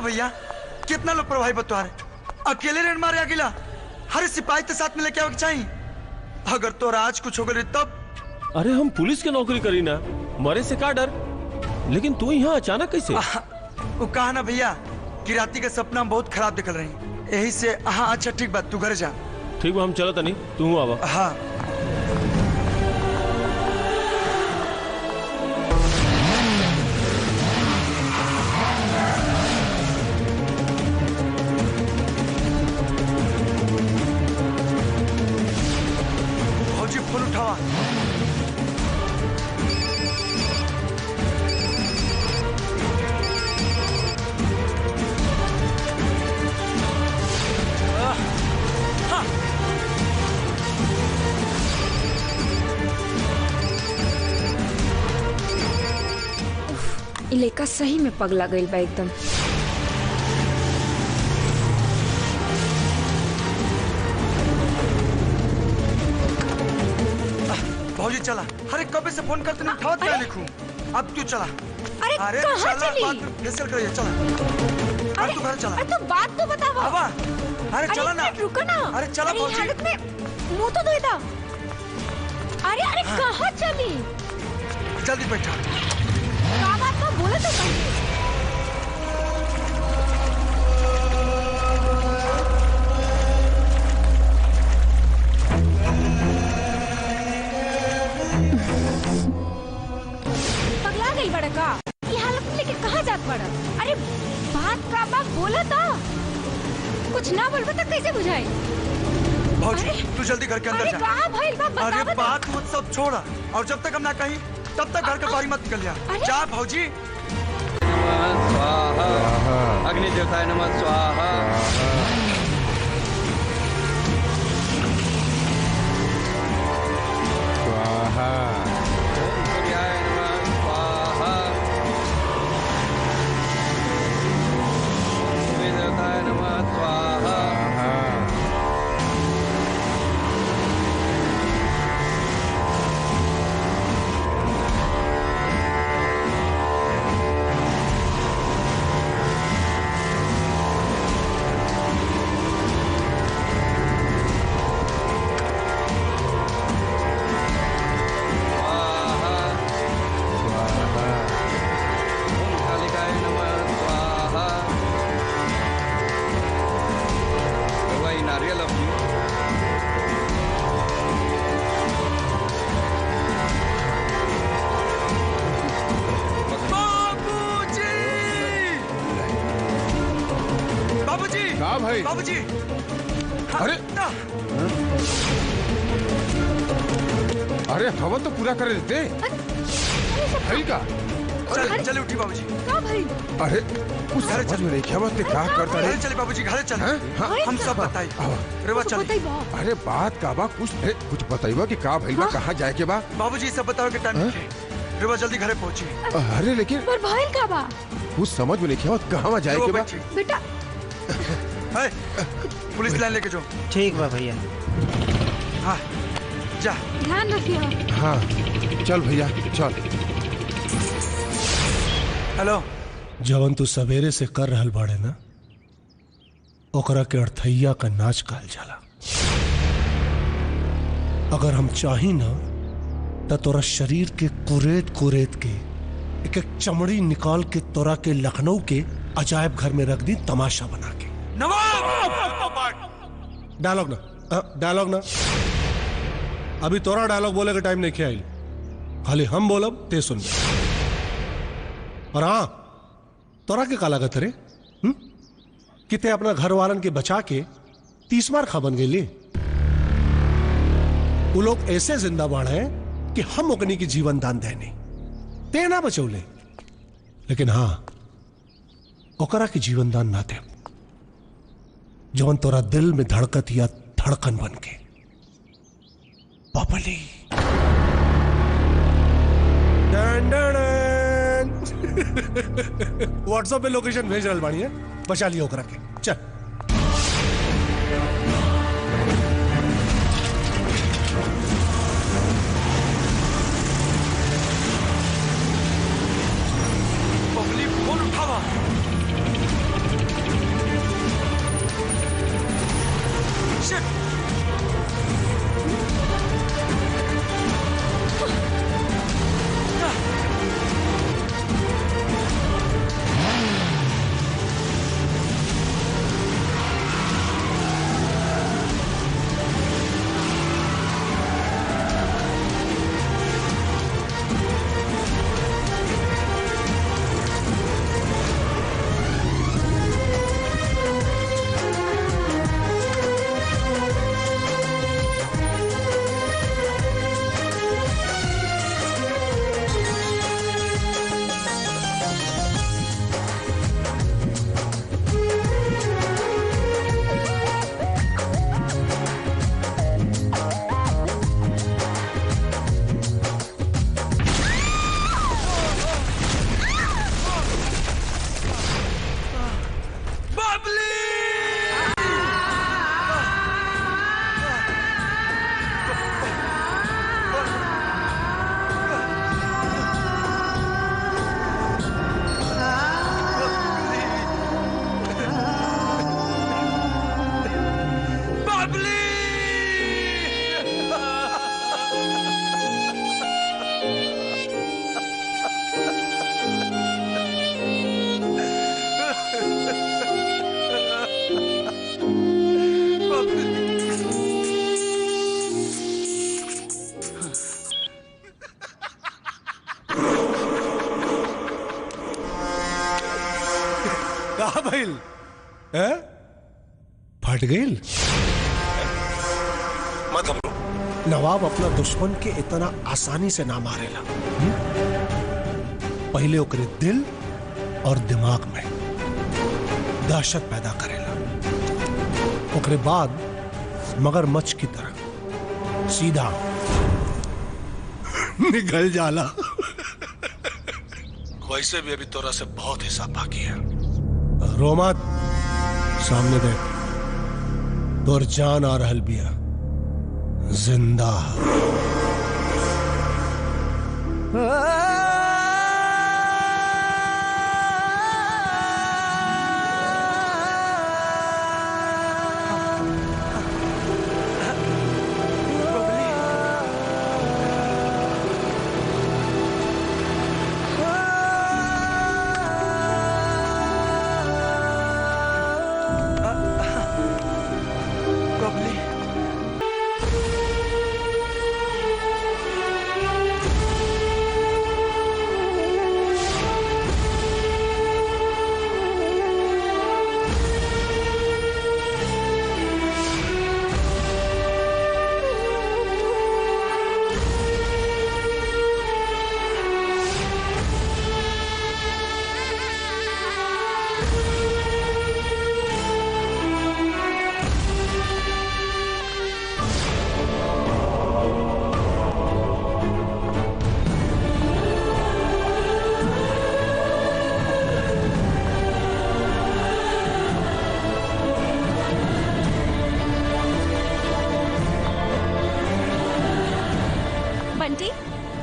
भैया कितना लोग प्रभावी बतवा रहे, अकेले रेड मारे अकेला, हर सिपाही के साथ में लेके आओ चाहिए। अगर तो आज कुछ हो गए तब। अरे हम पुलिस की नौकरी करी ना, मरे से का डर, लेकिन तू यहाँ अचानक कैसे? वो कहा ना भैया कि राती का सपना बहुत खराब निकल रही, यही से। हाँ अच्छा ठीक बात, तू घर जा। ठीक है हम चलता नहीं, तू आवा। हाँ फोन उठावा। इ लड़का सही में पगला गइल बा एकदम। भौजी चला। अरे कब से फोन करते नहीं उठावत क्या लिखूं? अब तू चला। अरे कहाँ चली? फेशियल करिए चला। अरे तू घर चला। अरे तो बात तो बताओ। बाबा अरे चला ना। रुको ना। अरे चला भौजी। हालत में मुंह तो धोई दा। अरे कहाँ चली? जल्दी बैठा। क्या बात तो बोले तो पहले। पगला गई बड़ा का? ये हालत में लेके कहाँ जात बड़ा? अरे बात का बात बोला था। कुछ ना बोल बता कैसे बुझाए? भौजी तू जल्दी घर के अंदर जा। कहाँ भाई अरे बात मत सब छोड़ा और जब तक हम ना कहीं तब तक घर के बाहर मत निकल जा। जा भौजी। स्वाहा अग्नि देवताय नमः स्वाहा। स्वाहा ओम सूर्याय नमः स्वाहा। अग्नि देवताय नमः स्वाहा। भाई बाबूजी। अरे अरे हवन तो पूरा कर देते भाई का। चले उठी बाबूजी। अरे कुछ समझ में नहीं क्या बात क्या करता है। चले बाबूजी घर चले। हम सब बताई। रेवा चल। अरे बात का बा कुछ बताइबा कि का भइल बा कहाँ जाए के बा। बाबूजी सब बताओ के टाइम रेवा जल्दी घरे पहुंची। अरे लेकिन पर भाई का बा कुछ समझ में नहीं क्या बात कहाँ जाए के बा। बेटा पुलिस लाइन लेके जाओ। ठीक बा भैया। हाँ जा ध्यान रखियो। हाँ चल भैया चल। हेलो जवन तू सवेरे से कर रहल बाड़े ना ओकरा के अर्थैया का नाच कहल जाला। अगर हम चाही ना तो तोरा शरीर के कुरेद कुरेद के एक एक चमड़ी निकाल के तोरा के लखनऊ के अजायब घर में रख दी तमाशा बना के। डायलॉग ना अभी तोरा डायलॉग बोले का टाइम नहीं ख्याल। खाली हम बोलब ते सुन। और हाँ तोरा के काला गत रे किते अपना घर वालन के बचा के 30 बार खा बन गई। वो लोग ऐसे जिंदा बाढ़ हैं कि हम ओकनी की जीवन दान देने ते ना बचौले। लेकिन हाँ ओकरा की जीवन दान ना दे जवन तोरा दिल में धड़कत या धड़कन बन के पपली। व्हाट्सएप पे लोकेशन भेज रहल बानी है बचा लियो ओकरा के। चल फोन उठावा। कहा भइल फट गई। मत हमरो नवाब अपना दुश्मन के इतना आसानी से ना मारेला। पहले ओकरे दिल और दिमाग में दहशत पैदा करेला, ओकरे बाद मगरमच्छ की तरह सीधा निकल जाला। वैसे भी अभी तोरा से बहुत हिसाब बाकी है। रोमत सामने देख, तोर जान आ रहल बिया जिंदा।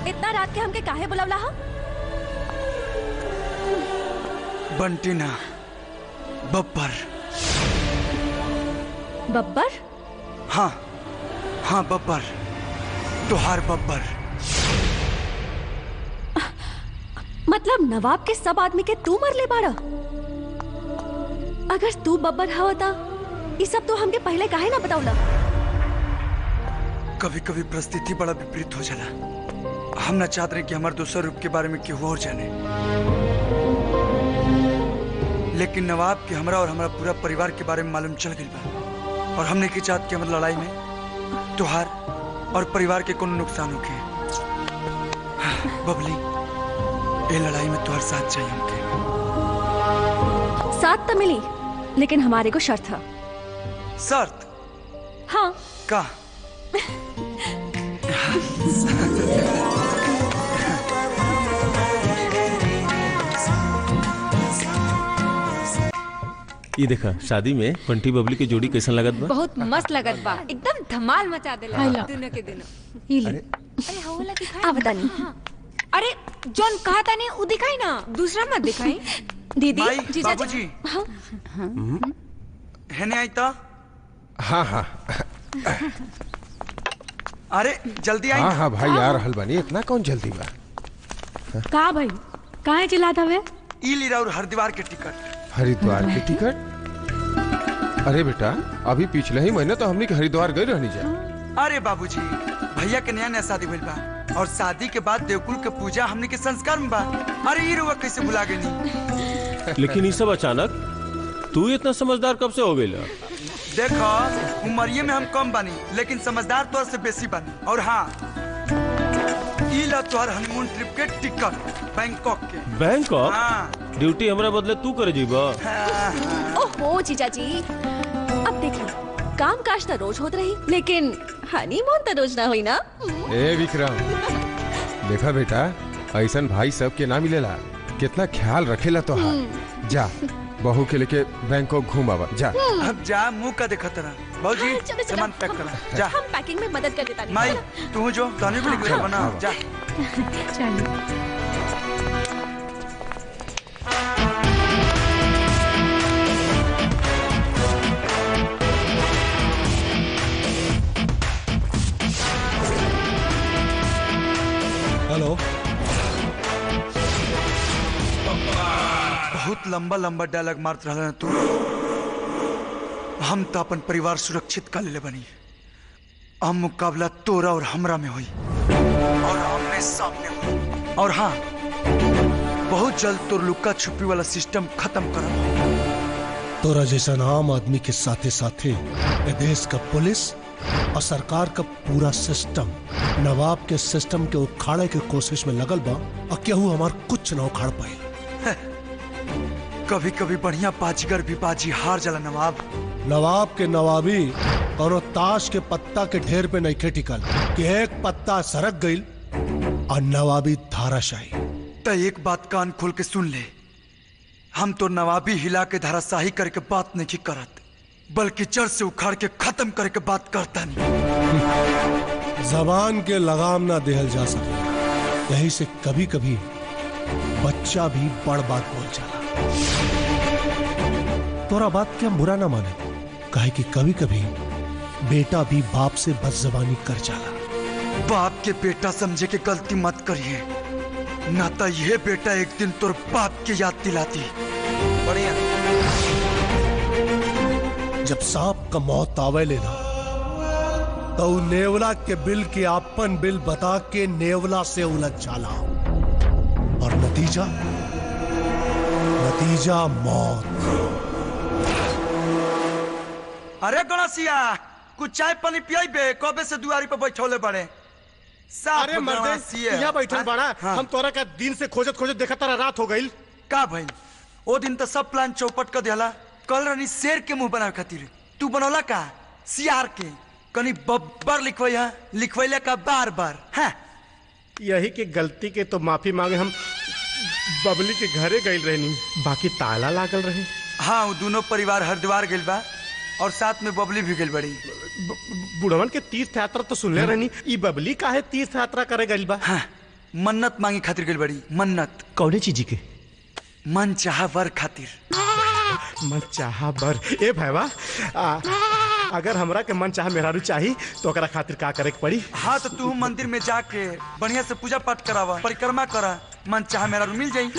इतना रात के हमके काहे बुलावला हा? बंटी ना, बब्बर। बब्बर? हाँ हाँ बब्बर, तुहार बब्बर। मतलब नवाब के सब आदमी के तू मर ले बाड़ा? अगर तू बब्बर हा होता, ये सब तो हमके पहले काहे ना बतावला? कभी कभी परिस्थिति बड़ा विपरीत हो जाला। हम ना चाहते रहे कि हमारे दूसरे रूप के बारे में केहू और जाने, लेकिन नवाब के हमरा और हमारा पूरा परिवार के बारे में मालूम चल गई बा, और हमने की चाहत कि हमारी लड़ाई में तुहार और परिवार के कोनो नुकसान होके। बबली, ये लड़ाई में तुहार साथ चाहिए हमके। साथ तो मिली, लेकिन हमारे को शर्त है। शर्त? हाँ। का? ये देखा, शादी में बंटी बबली की जोड़ी कैसन लगत बा? बहुत मस्त लगत बा, एकदम धमाल मचा देला दोनों के दोनों। अरे हवला दिखाई। आ बता नहीं। अरे जॉन कहा था नहीं, वो दिखाई ना, दूसरा मत दिखाई। दीदी, जीजा बाबूजी, है नहीं आई तो? हाँ हाँ। अरे जल्दी आई। हाँ हाँ भाई आ रहल बानी, इतना कौन जल्दी बा? का भाई काहे चिल्लात हवे? ई लीरा और हरिद्वार के टिकट। हरिद्वार के टिकट? अरे बेटा, अभी पिछले ही महीने तो हमने के हरिद्वार गए रहनी जा। अरे बाबूजी, भैया के नया नया शादी भइल बा, और शादी के बाद देवकुल के पूजा हमने के संस्कार में बा। अरे ये रुआ कैसे भुला गई? लेकिन ये सब अचानक, तू इतना समझदार कब से हो गई? देखो, उमरिये में हम कम बानी, लेकिन समझदार तौर से बेसी बानी। और हाँ, ई ला तोहर हनीमून ट्रिप के टिकट बैंकॉक के। बैंकॉक? हाँ। ड्यूटी हमरा बदले तू करे जीबा। ओहो जीजा जी, अब देख लो, काम काज तो रोज होत रही, लेकिन हनीमून तो रोज ना हुई ना। ए विक्रम, देखा बेटा, ऐसन भाई सब के ना मिलेला, कितना ख्याल रखेला तो हाँ। जा बहू के लेके बैंकॉक घूम आवा जा। अब जा, मुंह का देखा तेरा। बाबूजी सामान पैक करा। जा, हम पैकिंग में मदद कर देता। माई तू जो तानी भी लिख बना। जा चलिए। हेलो। बहुत लंबा लंबा डायलॉग मारत रहा तू। हम तो अपन परिवार सुरक्षित कर ले बनी। अब मुकाबला तोरा और हमरा में हुई, और आमने सामने हुई। और हाँ, बहुत जल्द तोर लुक्का छुपी वाला सिस्टम खत्म कर। तोरा जैसा आम आदमी के साथे साथे ये देश का पुलिस और सरकार का पूरा सिस्टम नवाब के सिस्टम के उखाड़े के कोशिश में लगल बा और केहू हमार कुछ न उखाड़ पाई। कभी कभी बढ़िया बाजीगर भी बाजी हार जाला नवाब। नवाब के नवाबी और ताश के पत्ता के ढेर पे नहीं टिकल कि एक पत्ता सरक गई और नवाबी धाराशाही। तो एक बात कान खोल के सुन ले, हम तो नवाबी हिला के धाराशाही करके बात नहीं करत, बल्कि जड़ से उखाड़ के खत्म करके बात करता नहीं। जबान के लगाम ना देहल जा सके, यही से कभी कभी बच्चा भी बड़ बात बोल जाला। तोरा बात के हम बुरा ना माने, काहे कि कभी कभी बेटा भी बाप से बदजबानी कर जाला। बाप के बेटा समझे के गलती मत करिए, ना तो यह बेटा एक दिन तोर बाप की याद दिलाती। बढ़िया। जब सांप का मौत आवे लेना तो नेवला के बिल के आपन बिल बता के नेवला से उलझ जाला और नतीजा मौत। अरे गणसिया, कुछ चाय पानी पियाई बे, कबे से दुआरी पे बैठौले बड़े। अरे मर्दे यहाँ बैठल बड़ा। हम तोरा का दिन से खोजत खोजत देखा तारा रात हो गई। का भाई ओ दिन तो सब प्लान चौपट कर दिया। कल रानी शेर के मुंह बनावे खातिर तू बनौला का सियार के कनी बब्बर लिखवैया का बार बार। हाँ यही की गलती के तो माफी मांगे। हम बबली के घरे गई रहनी, बाकी ताला लागल रहे। हाँ वो दोनों परिवार हरिद्वार गइल बा और साथ में बबली भी गइल बड़ी। बुढ़वन के तीर्थ यात्रा तो सुनले रहनी, ई बबली काहे तीर्थ यात्रा करे गइल बा? हाँ, मन्नत मांगी खातिर गइल बड़ी। मन्नत कौने चीज के? मन चाहा वर खातिर। मन चाहा वर? ए भैया, अगर हमरा के मन चाहा मेहरारू चाहिए तो ओकरा खातिर का करे के पड़ी? हाँ तो तू मंदिर में जाके बढ़िया से पूजा पाठ करावा, परिक्रमा करा, मन चाहा मेहरारू मिल जाई।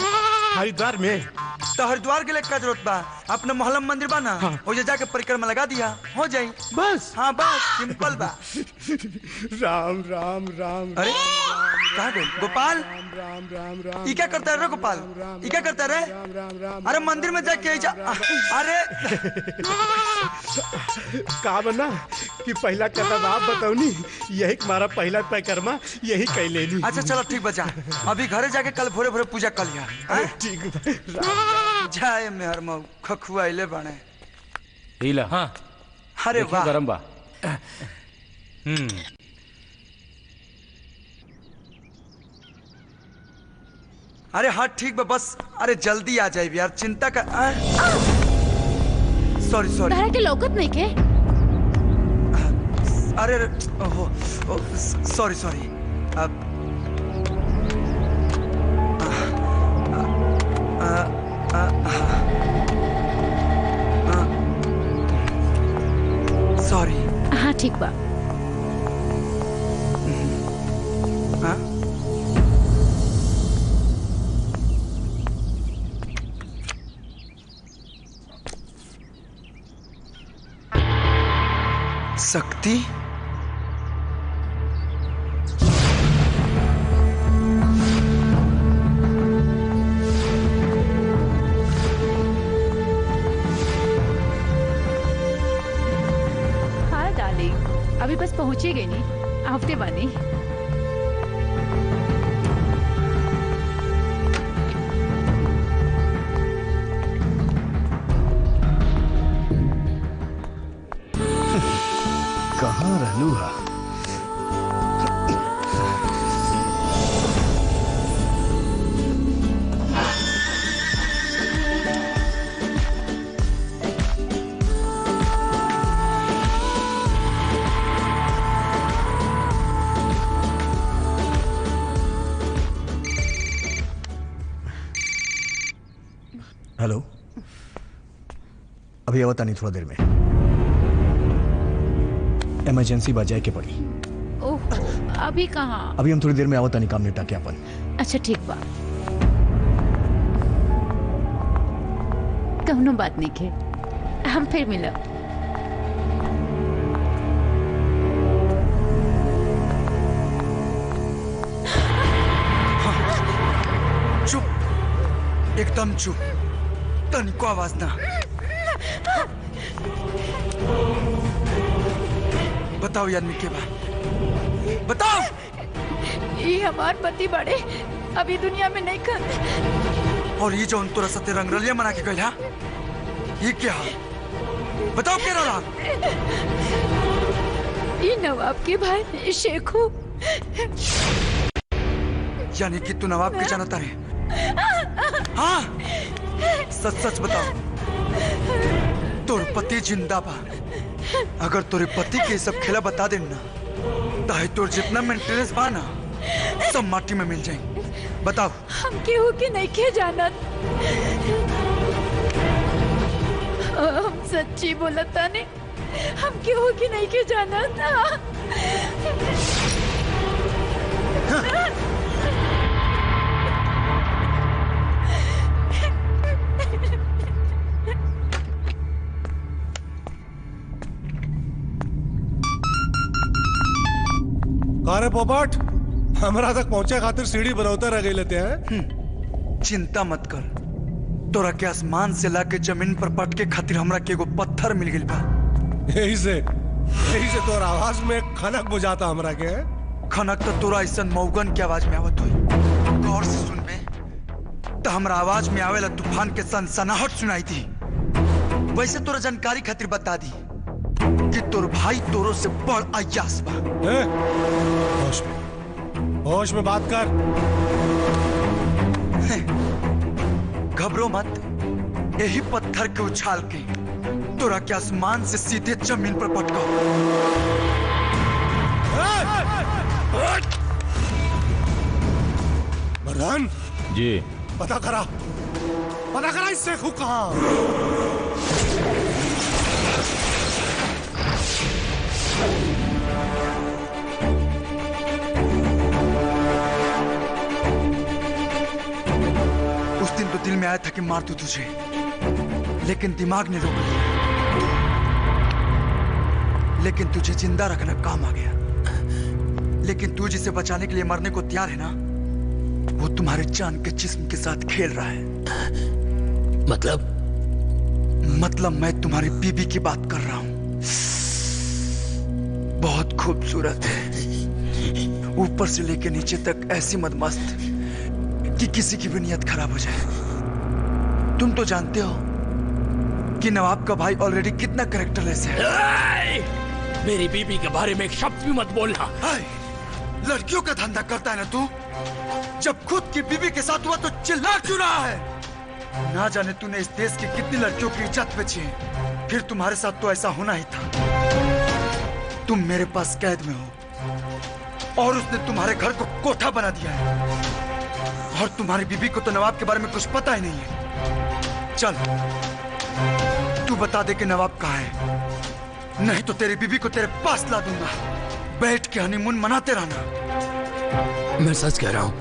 हरिद्वार में? तो हरिद्वार के लिए क्या जरूरत बा? अपने मोहल्ला में मंदिर बा ना, हाँ। जाके परिक्रमा लगा दिया, हो जाई बस। हाँ बस सिंपल बा। राम राम राम। अरे कहाँ गए गोपाल? राम राम राम। ये क्या करता है रे गोपाल? ये क्या करता है रे? अरे मंदिर में जाके अरे का बना कि पहला कदम आप बताऊनी, यही हमारा पहला परिक्रमा यही कह लेनी। अच्छा चलो ठीक बचा, अभी घरे जाके कल भोरे भोरे पूजा कर लिया। ठीक जाए मेहर मऊ खखुआइले बने। हीला। हाँ अरे वाह गरम बा। अरे हाँ ठीक बा, बस अरे जल्दी आ जाए यार, चिंता का। सॉरी सॉरी के लौकत नहीं के? अरे ओहो सॉरी सॉरी। सॉरी। हाँ ठीक बा। शक्ति? हाँ डार्लिंग, अभी बस पहुंचे गए नहीं, हफ्ते बनी। कहाँ रहलू हा? हेलो, अभी आवता नहीं, थोड़ा देर में इमरजेंसी बजाए के पड़ी। ओह अभी कहाँ? अभी हम थोड़ी देर में आवता नहीं, काम निपटा के अपन। अच्छा ठीक बा, कौनो बात नहीं के, हम फिर मिलब। चुप, एकदम चुप, तनिको आवाज ना। बताओ यार के बा, बताओ। ये हमार पति बड़े अभी दुनिया में नहीं कर। और ये जो तोरा सत्य रंगरलिया मना के गया, ये क्या बताओ क्या रहा? ये नवाब के भाई शेखू। यानी कि तू नवाब के जानता है? हाँ, सच सच बताओ। तोर पति जिंदा बा? अगर तोरे पति के सब खेला बता देना, ताहे तोर जितना मेंटेनेंस बा ना, सब माटी में मिल जाएंगे। बताओ। हम केहू के नहीं के जानत। हम सच्ची बोलता ने, हम केहू के नहीं के जानत। अरे पोपट, हमरा तक पहुंचे खातिर सीढ़ी बनौता रह गई लेते हैं। चिंता मत कर, तोरा के आसमान से लाके जमीन पर पटके खातिर हमरा के एगो पत्थर मिल गइल बा। यही से तोरा आवाज में खनक बुझाता हमरा के। खनक तो तोरा ऐसा मौगन के आवाज में आवत हुई। गौर से सुनबे तो हमरा आवाज में आवेला तूफान के सनसनाहट सुनाई दी। वैसे तोरा जानकारी खातिर बता दी कि तोर भाई तोरो से बड़ अय्यास बा। होश में बात कर। घबरो मत, यही पत्थर के उछाल के तोरा के आसमान से सीधे जमीन पर पटका। मर्दान जी, पता करा इस शेखू कहाँ। उस दिन तो दिल में आया था कि मार दूं तुझे, लेकिन दिमाग ने रोक लिया। लेकिन तुझे जिंदा रखना काम आ गया। लेकिन तू जिसे बचाने के लिए मरने को तैयार है ना, वो तुम्हारे जान के जिस्म के साथ खेल रहा है। मतलब मैं तुम्हारी बीबी की बात कर रहा हूं। बहुत खूबसूरत है, ऊपर से लेकर नीचे तक ऐसी मदमस्त कि किसी की भी नीयत खराब हो जाए। तुम तो जानते हो कि नवाब का भाई ऑलरेडी कितना कैरेक्टरलेस है। मेरी बीबी के बारे में एक शब्द भी मत बोलना। लड़कियों का धंधा करता है ना तू? जब खुद की बीबी के साथ हुआ तो चिल्ला क्यों रहा है? ना जाने तूने इस देश की कितनी लड़कियों की इज्जत बेची है। फिर तुम्हारे साथ तो ऐसा होना ही था। तुम मेरे पास कैद में हो और उसने तुम्हारे घर को कोठा बना दिया है। और तुम्हारी बीबी को तो नवाब के बारे में कुछ पता ही नहीं है। चल तू बता दे कि नवाब कहाँ है, नहीं तो तेरी बीबी को तेरे पास ला दूंगा। बैठ के हनीमून मनाते रहना। मैं सच कह रहा हूँ,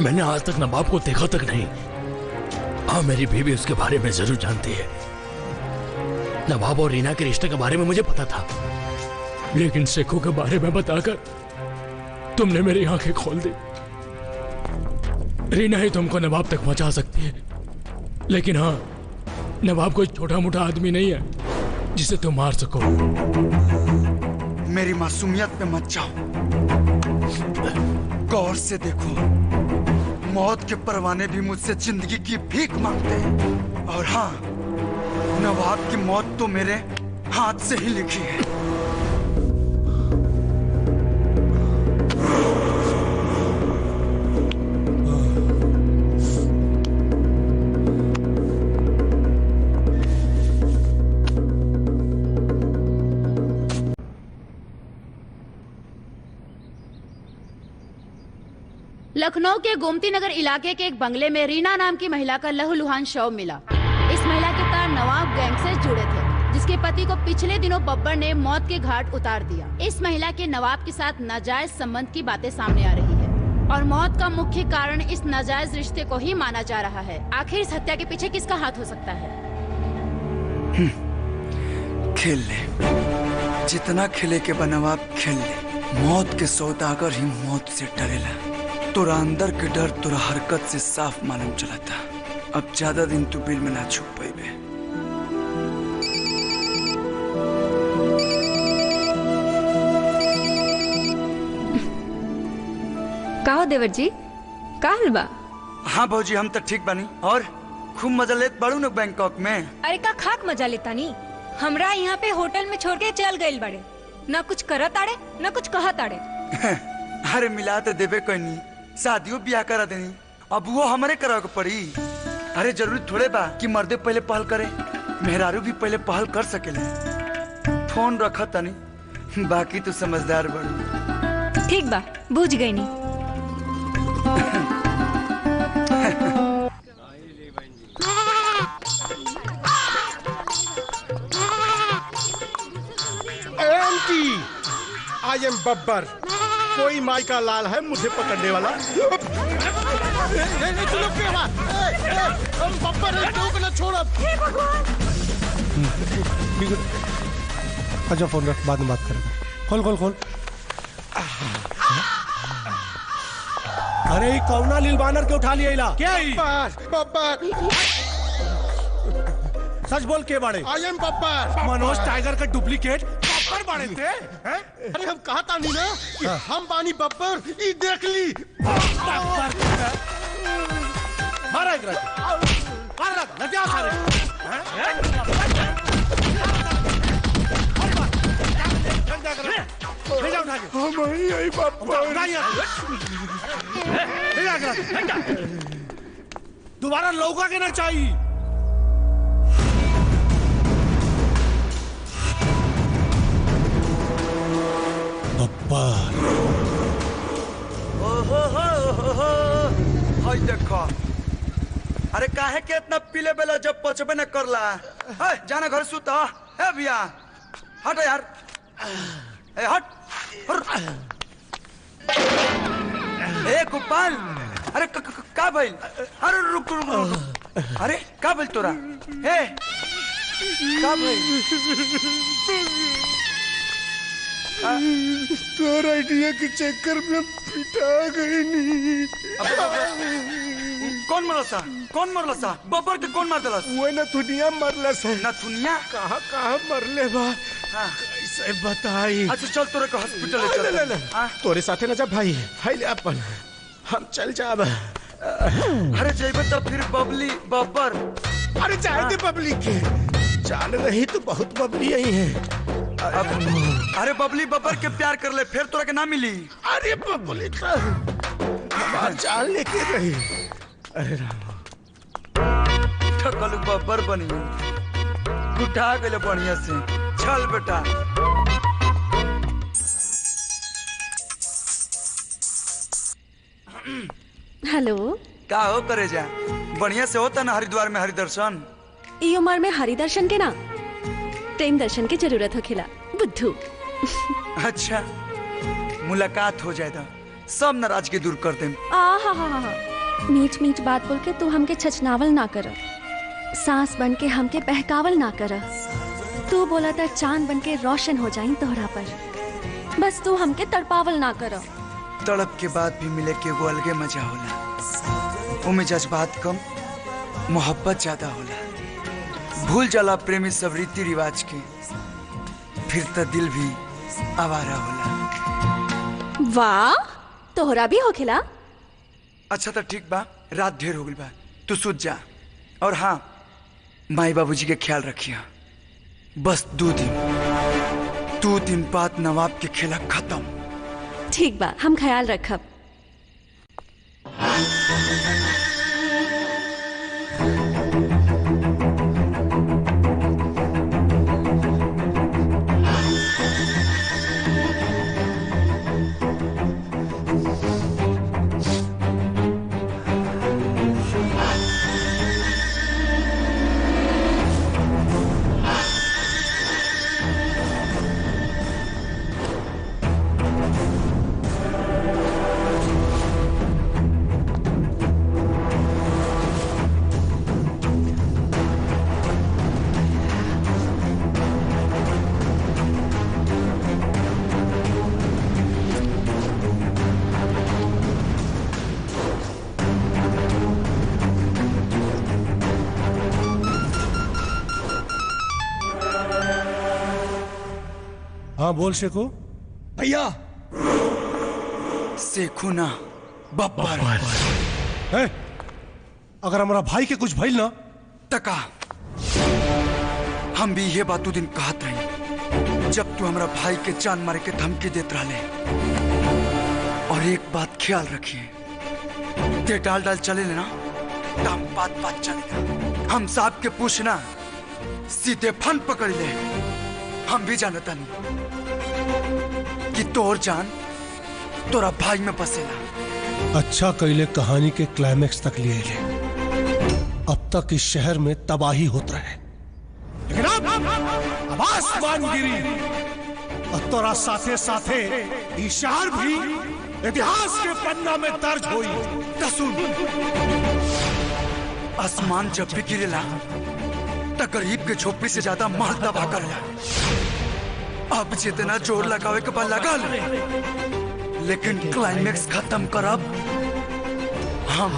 मैंने आज तक नवाब को देखा तक नहीं। हाँ, मेरी बीबी उसके बारे में जरूर जानती है। नवाब और रीना के रिश्ते के बारे में मुझे पता था, लेकिन शेखू के बारे में बताकर तुमने मेरी आंखें खोल दी। रीना ही तुमको नवाब तक पहुंचा सकती है, लेकिन हाँ, नवाब कोई छोटा मोटा आदमी नहीं है जिसे तुम मार सको। मेरी मासूमियत पे मत जाओ, गौर से देखो। मौत के परवाने भी मुझसे जिंदगी की भीख मांगते हैं। और हाँ, नवाब की मौत तो मेरे हाथ से ही लिखी है। लखनऊ के गोमती नगर इलाके के एक बंगले में रीना नाम की महिला का लहूलुहान शव मिला। इस महिला के तार नवाब गैंग से जुड़े थे, जिसके पति को पिछले दिनों बब्बर ने मौत के घाट उतार दिया। इस महिला के नवाब के साथ नाजायज संबंध की बातें सामने आ रही है और मौत का मुख्य कारण इस नाजायज रिश्ते को ही माना जा रहा है। आखिर इस हत्या के पीछे किसका हाथ हो सकता है? खेल ले, जितना खेले के नवाब खेल ले। मौत के सौदागर ही मौत से डरेला। तोरा अंदर के डर तोरा हरकत से साफ मालूम चला था। अब ज्यादा दिन तू बिल में ना छुप पाइबे। कहो देवर जी का हाल बा? हाँ भौजी हम तो ठीक बानी। और खूब मजा लेत बाड़ू न बैंकॉक में। अरे का खाक मजा लेता नी, हमरा यहाँ पे होटल में छोड़ के चल गइल बड़े, न कुछ करत आड़े न कुछ कहत आड़े। अरे मिला तो देवे कोई नहीं, शादियों ब्याह करा देनी, अब वो हमारे करा के पड़ी। अरे जरूरी थोड़े बा कि मर्दे पहले पहल करे, मेहरारू भी पहले पहल कर सकेले। फोन रखा तनी, बाकी तो समझदार बड़ी। ठीक बा, बुझ गई नी। आई एम बब्बर, कोई माई का लाल है मुझे पकड़ने वाला। हम बब्बर है, तो ना छोड़। अच्छा फोन रख, बाद में बात करेंगे। खोल खोल खोल। अरे कौना लील बानर के उठा लिया इला? क्या बब्बर? सच बोल के बाड़े? I am Babbar. Manoj tiger का डुप्लीकेट बब्बर बाड़े थे? अरे हम कहा था नहीं ना कि हम बानी बब्बर, ई देख ली। बब्बर मारा एक रख, मारा न जा सारे। ले जाओ उठा के। हम ही आई बब्बर। ले जा दोबारा लौका के ना चाहिए। हाय देखो, अरे काहे के इतना पीले बेला जब पचबे न करला? जाना घर सुता है भैया। हट यार, हट। ए गोपाल, अरे का भइल? अरे रुक रुक रुक। अरे का भइल तोरा? ए का भइल? तोरा आइडिया के चक्कर में पिटा गई नहीं। कौन मरला सा? कौन मरला सा? बब्बर के कौन मार देलस? वो न दुनिया मरला सा। न दुनिया कहाँ कहाँ मरले बा? कैसे बताई? अच्छा चल तोरे को हॉस्पिटल ले चल। तोरे साथे न जा भाई, भाई ले अपन हम चल जाब। अरे जेबे तो फिर बबली बब्बर। अरे जाए दे बबली के, जान रही तो बहुत बबली आई है। अरे बबली बब्बर के प्यार कर ले, फिर तोरा के ना मिली। अरे बबली तो हमार जान लेके रही। अरे राम, ठकल बब्बर बनी, उठा गए बढ़िया से। चल बेटा। हेलो, का हो करे जा? बढ़िया से होता ना हरिद्वार में हरिदर्शन? ई उम्र में हरिदर्शन के ना प्रेम दर्शन की जरूरत हो खिला बुद्धू। अच्छा मुलाकात हो जाए तो सब नाराजगी दूर कर दे। मीठ मीठ बात बोल के तू हमके छचनावल ना कर, सांस बन के हमके बहकावल ना कर। तू बोला था चांद बन के रोशन हो जाए तोहरा पर, बस तू हमके तड़पावल ना कर। तड़प के बाद भी मिले के वो अलगे मजा होला। उमे जज्बात कम, मोहब्बत ज्यादा होला। भूल जाला प्रेमी सब रीति रिवाज के, फिर तो दिल भी आवारा होला। वाह, तोहरा भी हो खिला। अच्छा तो ठीक बा, रात ढेर हो गई बा, तू सूत जा। और हाँ, माई बाबूजी के ख्याल रखिया। बस 2 दिन बाद नवाब के खेला खत्म। ठीक बा, हम ख्याल रखब। हाँ बोल शेखू। भैया शेखू ना, बब्बर। अगर हमारा भाई के कुछ भइल ना तका हम भी ये बात दिन कहत रही जब तू हमारा भाई के जान मारे के धमकी देत रहले। और एक बात ख्याल रखिए, ते डाल डाल चले ना तो हम बात बात चलेगा। हम साहब के पूछना सीधे फन पकड़ ले। हम भी जानता नहीं कि तोर जान तोरा भाई में बसेला। अच्छा कैले कहानी के क्लाइमेक्स तक लिए ले। अब तक इस शहर में तबाही होता है, लेकिन अब आसमान गिरी और तोरा साथे साथे ये शहर भी इतिहास के पन्ना में दर्ज हुई। सुन, आसमान जब भी गिरेला तो गरीब के झोपड़ी से ज्यादा माल दबा कर। अब जितना जोर लगावे के बाद लगा ले, लेकिन क्लाइमेक्स खत्म करब हम।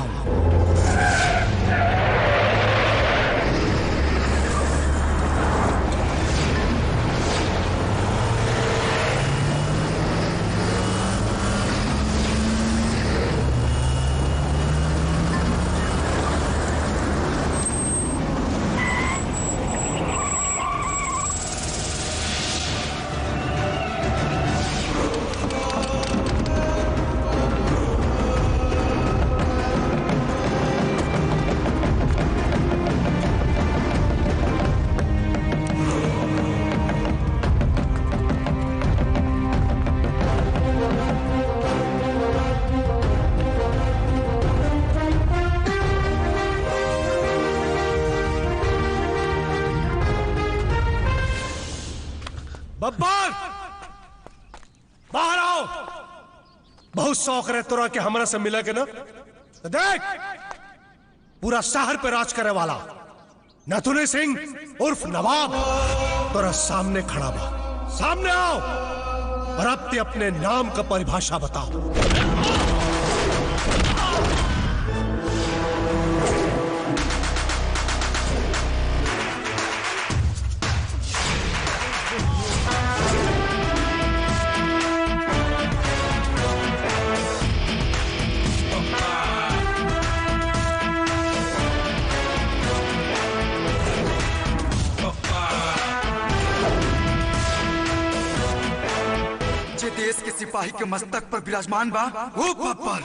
बब्बर, बाहर आओ। बहुत शौक रहे तोरा के हमरा से मिला के ना। तो देख, पूरा शहर पे राज करे वाला नथुनी सिंह उर्फ नवाब तोरा सामने खड़ा बा। सामने आओ और अब ते अपने नाम का परिभाषा बताओ। देश के सिपाही के मस्तक पर विराजमान बा वो बब्बर।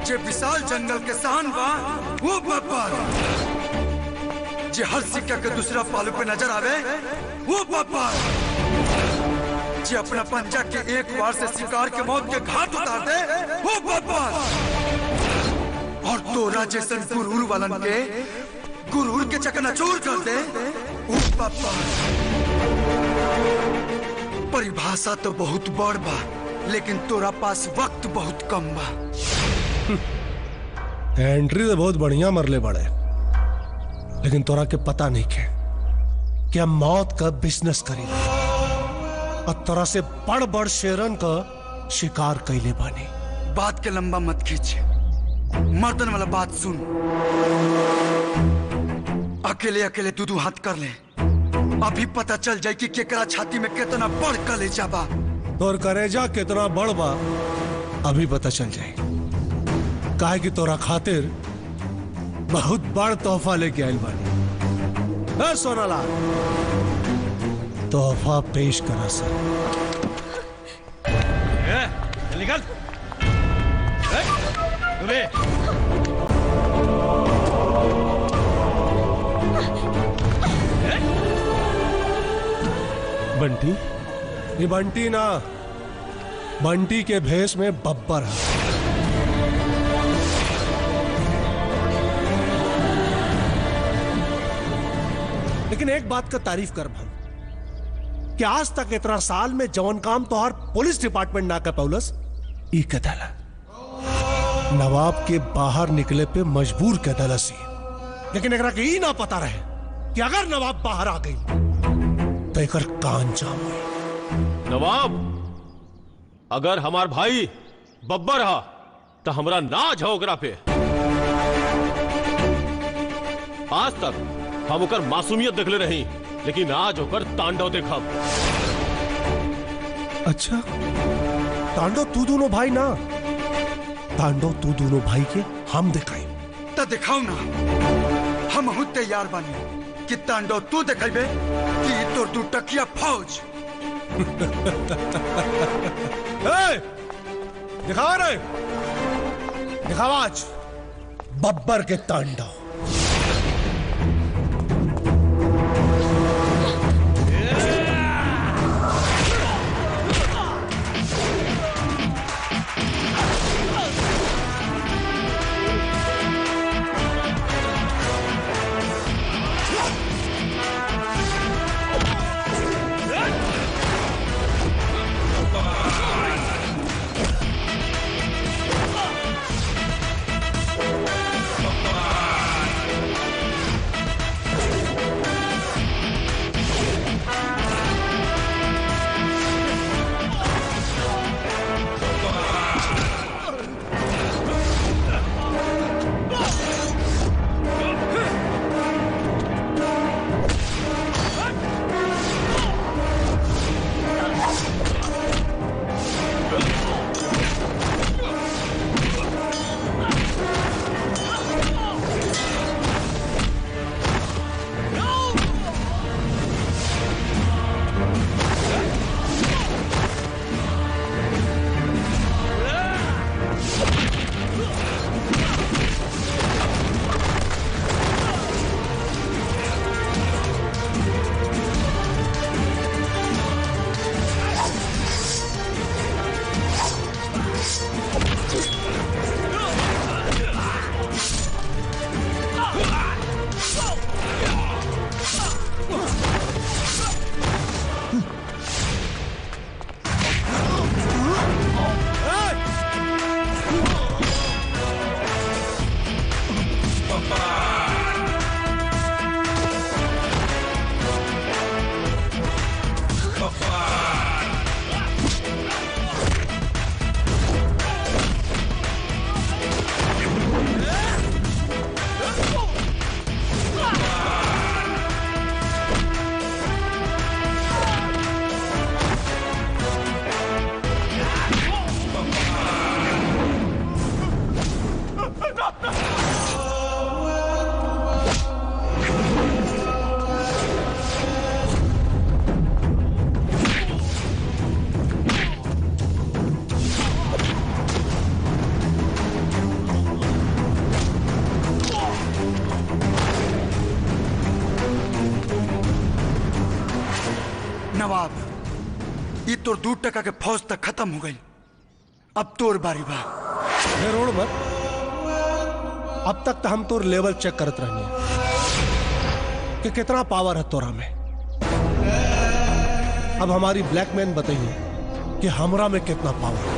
जे विशाल जंगल के शान बा वो बब्बर। जे हर सिक्का के दूसरा पालू पे नजर आवे वो बब्बर। जे अपना पंजा के एक बार से शिकार के मौत के घाट उतार दे वो बब्बर। और तोरा जैसन गुरूर वालन के गुरूर के चकनाचूर कर दे वो बब्बर। परिभाषा तो बहुत बड़ बा, लेकिन तोरा पास वक्त बहुत कम बा। एंट्री तो बहुत बढ़िया मरले बड़े, लेकिन तोरा के पता नहीं के क्या मौत का बिजनेस करी और तोरा से बड़ बड़ शेरन का शिकार कैले बानी। बात के लंबा मत खींच, मर्दन वाला बात सुन। अकेले अकेले दू हाथ कर ले, अभी पता चल जाए कि केकरा छाती में कितना बड़ कलेजा बा। तोर कलेजा कितना बड़ बा अभी पता चल जाए। काहे कि तोरा खातिर बहुत बड़ तोहफा लेके आइल बानी। सोनालाल, तोहफा पेश करा सर। निकल। बंटी? ये बंटी ना, बंटी के भेष में बब्बर है। लेकिन एक बात का तारीफ कर भाई कि आज तक इतना साल में जवन काम तो हर पुलिस डिपार्टमेंट ना कर पौलस ई कदला नवाब के बाहर निकले पे मजबूर कदलसी। लेकिन एकरा के ई ना पता रहे कि अगर नवाब बाहर आ गई तो एकर कान जाम हुई। नवाब, अगर हमार भाई बब्बर हा तो हमरा नाज है ओकरा पे। आज तक हम ओकर मासूमियत देखले रही, लेकिन आज ओकर तांडव देखब। अच्छा, तांडव तू दोनों भाई ना तांडव तू दोनों भाई के हम दिखाई तो दिखाओ ना, हम खुद तैयार बानी कि तांडव तू दिखाइबे कि तोर दू टकिया फौज। दिखावा रे, दिखावा आज बब्बर के तांडव। नवाब, ये तोर 2 टका के फौज तक खत्म हो गई, अब तोर बारी बा। रोड पर अब तक तो हम तोर लेवल चेक करत रहनी कि कितना पावर है तोरा में। अब हमारी ब्लैकमैन बताइए कि हमरा में कितना पावर है।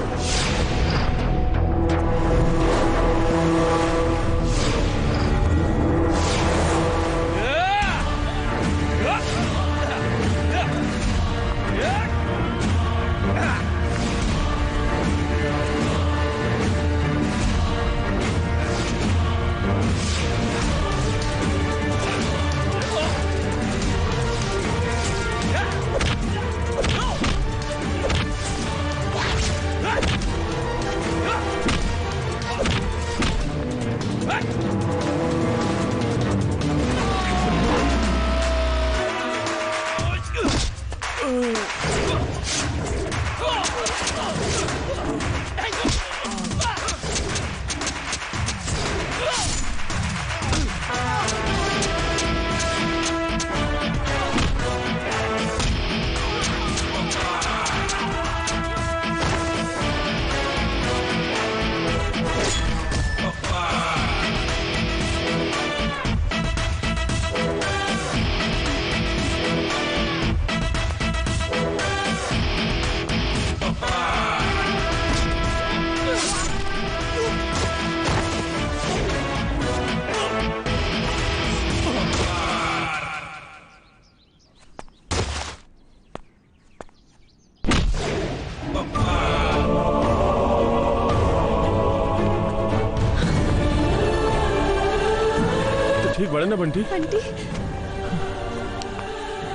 ठीक बड़े ना बंटी? बंटी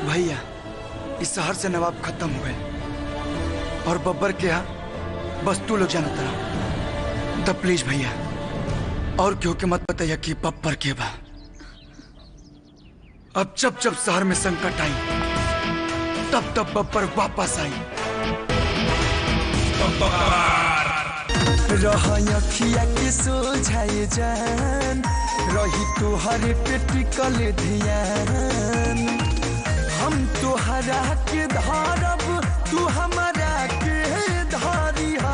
भैया, इस शहर से नवाब खत्म हो गए और बब्बर के यहाँ बस तू लोग जानता रहा। तब प्लीज भैया और क्यों के मत बताइए कि बब्बर के बा। अब जब जब शहर में संकट आई तब तब बब्बर वापस आई। रखिया के सोझाए जान रही तुहरे पे टिकल ध्यान। हम तुहरा के धारब तू हमारा के धारिया।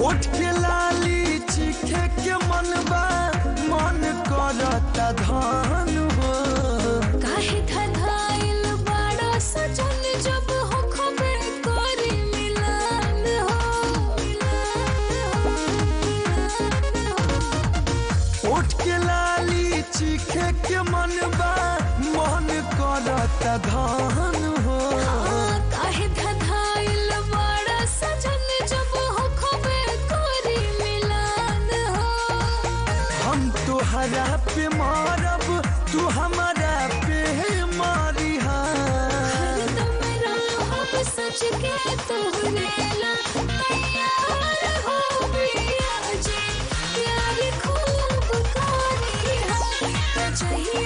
उठ के लाली चीखे के मनबा मन करता धान हो। काहे धधाइल बड़ा सजन जब हो खबे करी मिलन हो। उठ के लाली चीखे के मनबा मन करता धान हो। काहे धधाइल बड़ा सजन जब हो खबे करी मिलन हो। हम तुहरा पे मारब तू हमारा पे मारिहा। हरदम रहब सच के तोहरे ला तैयार हो पिया जी। प्यार खूब करी हा चाहिए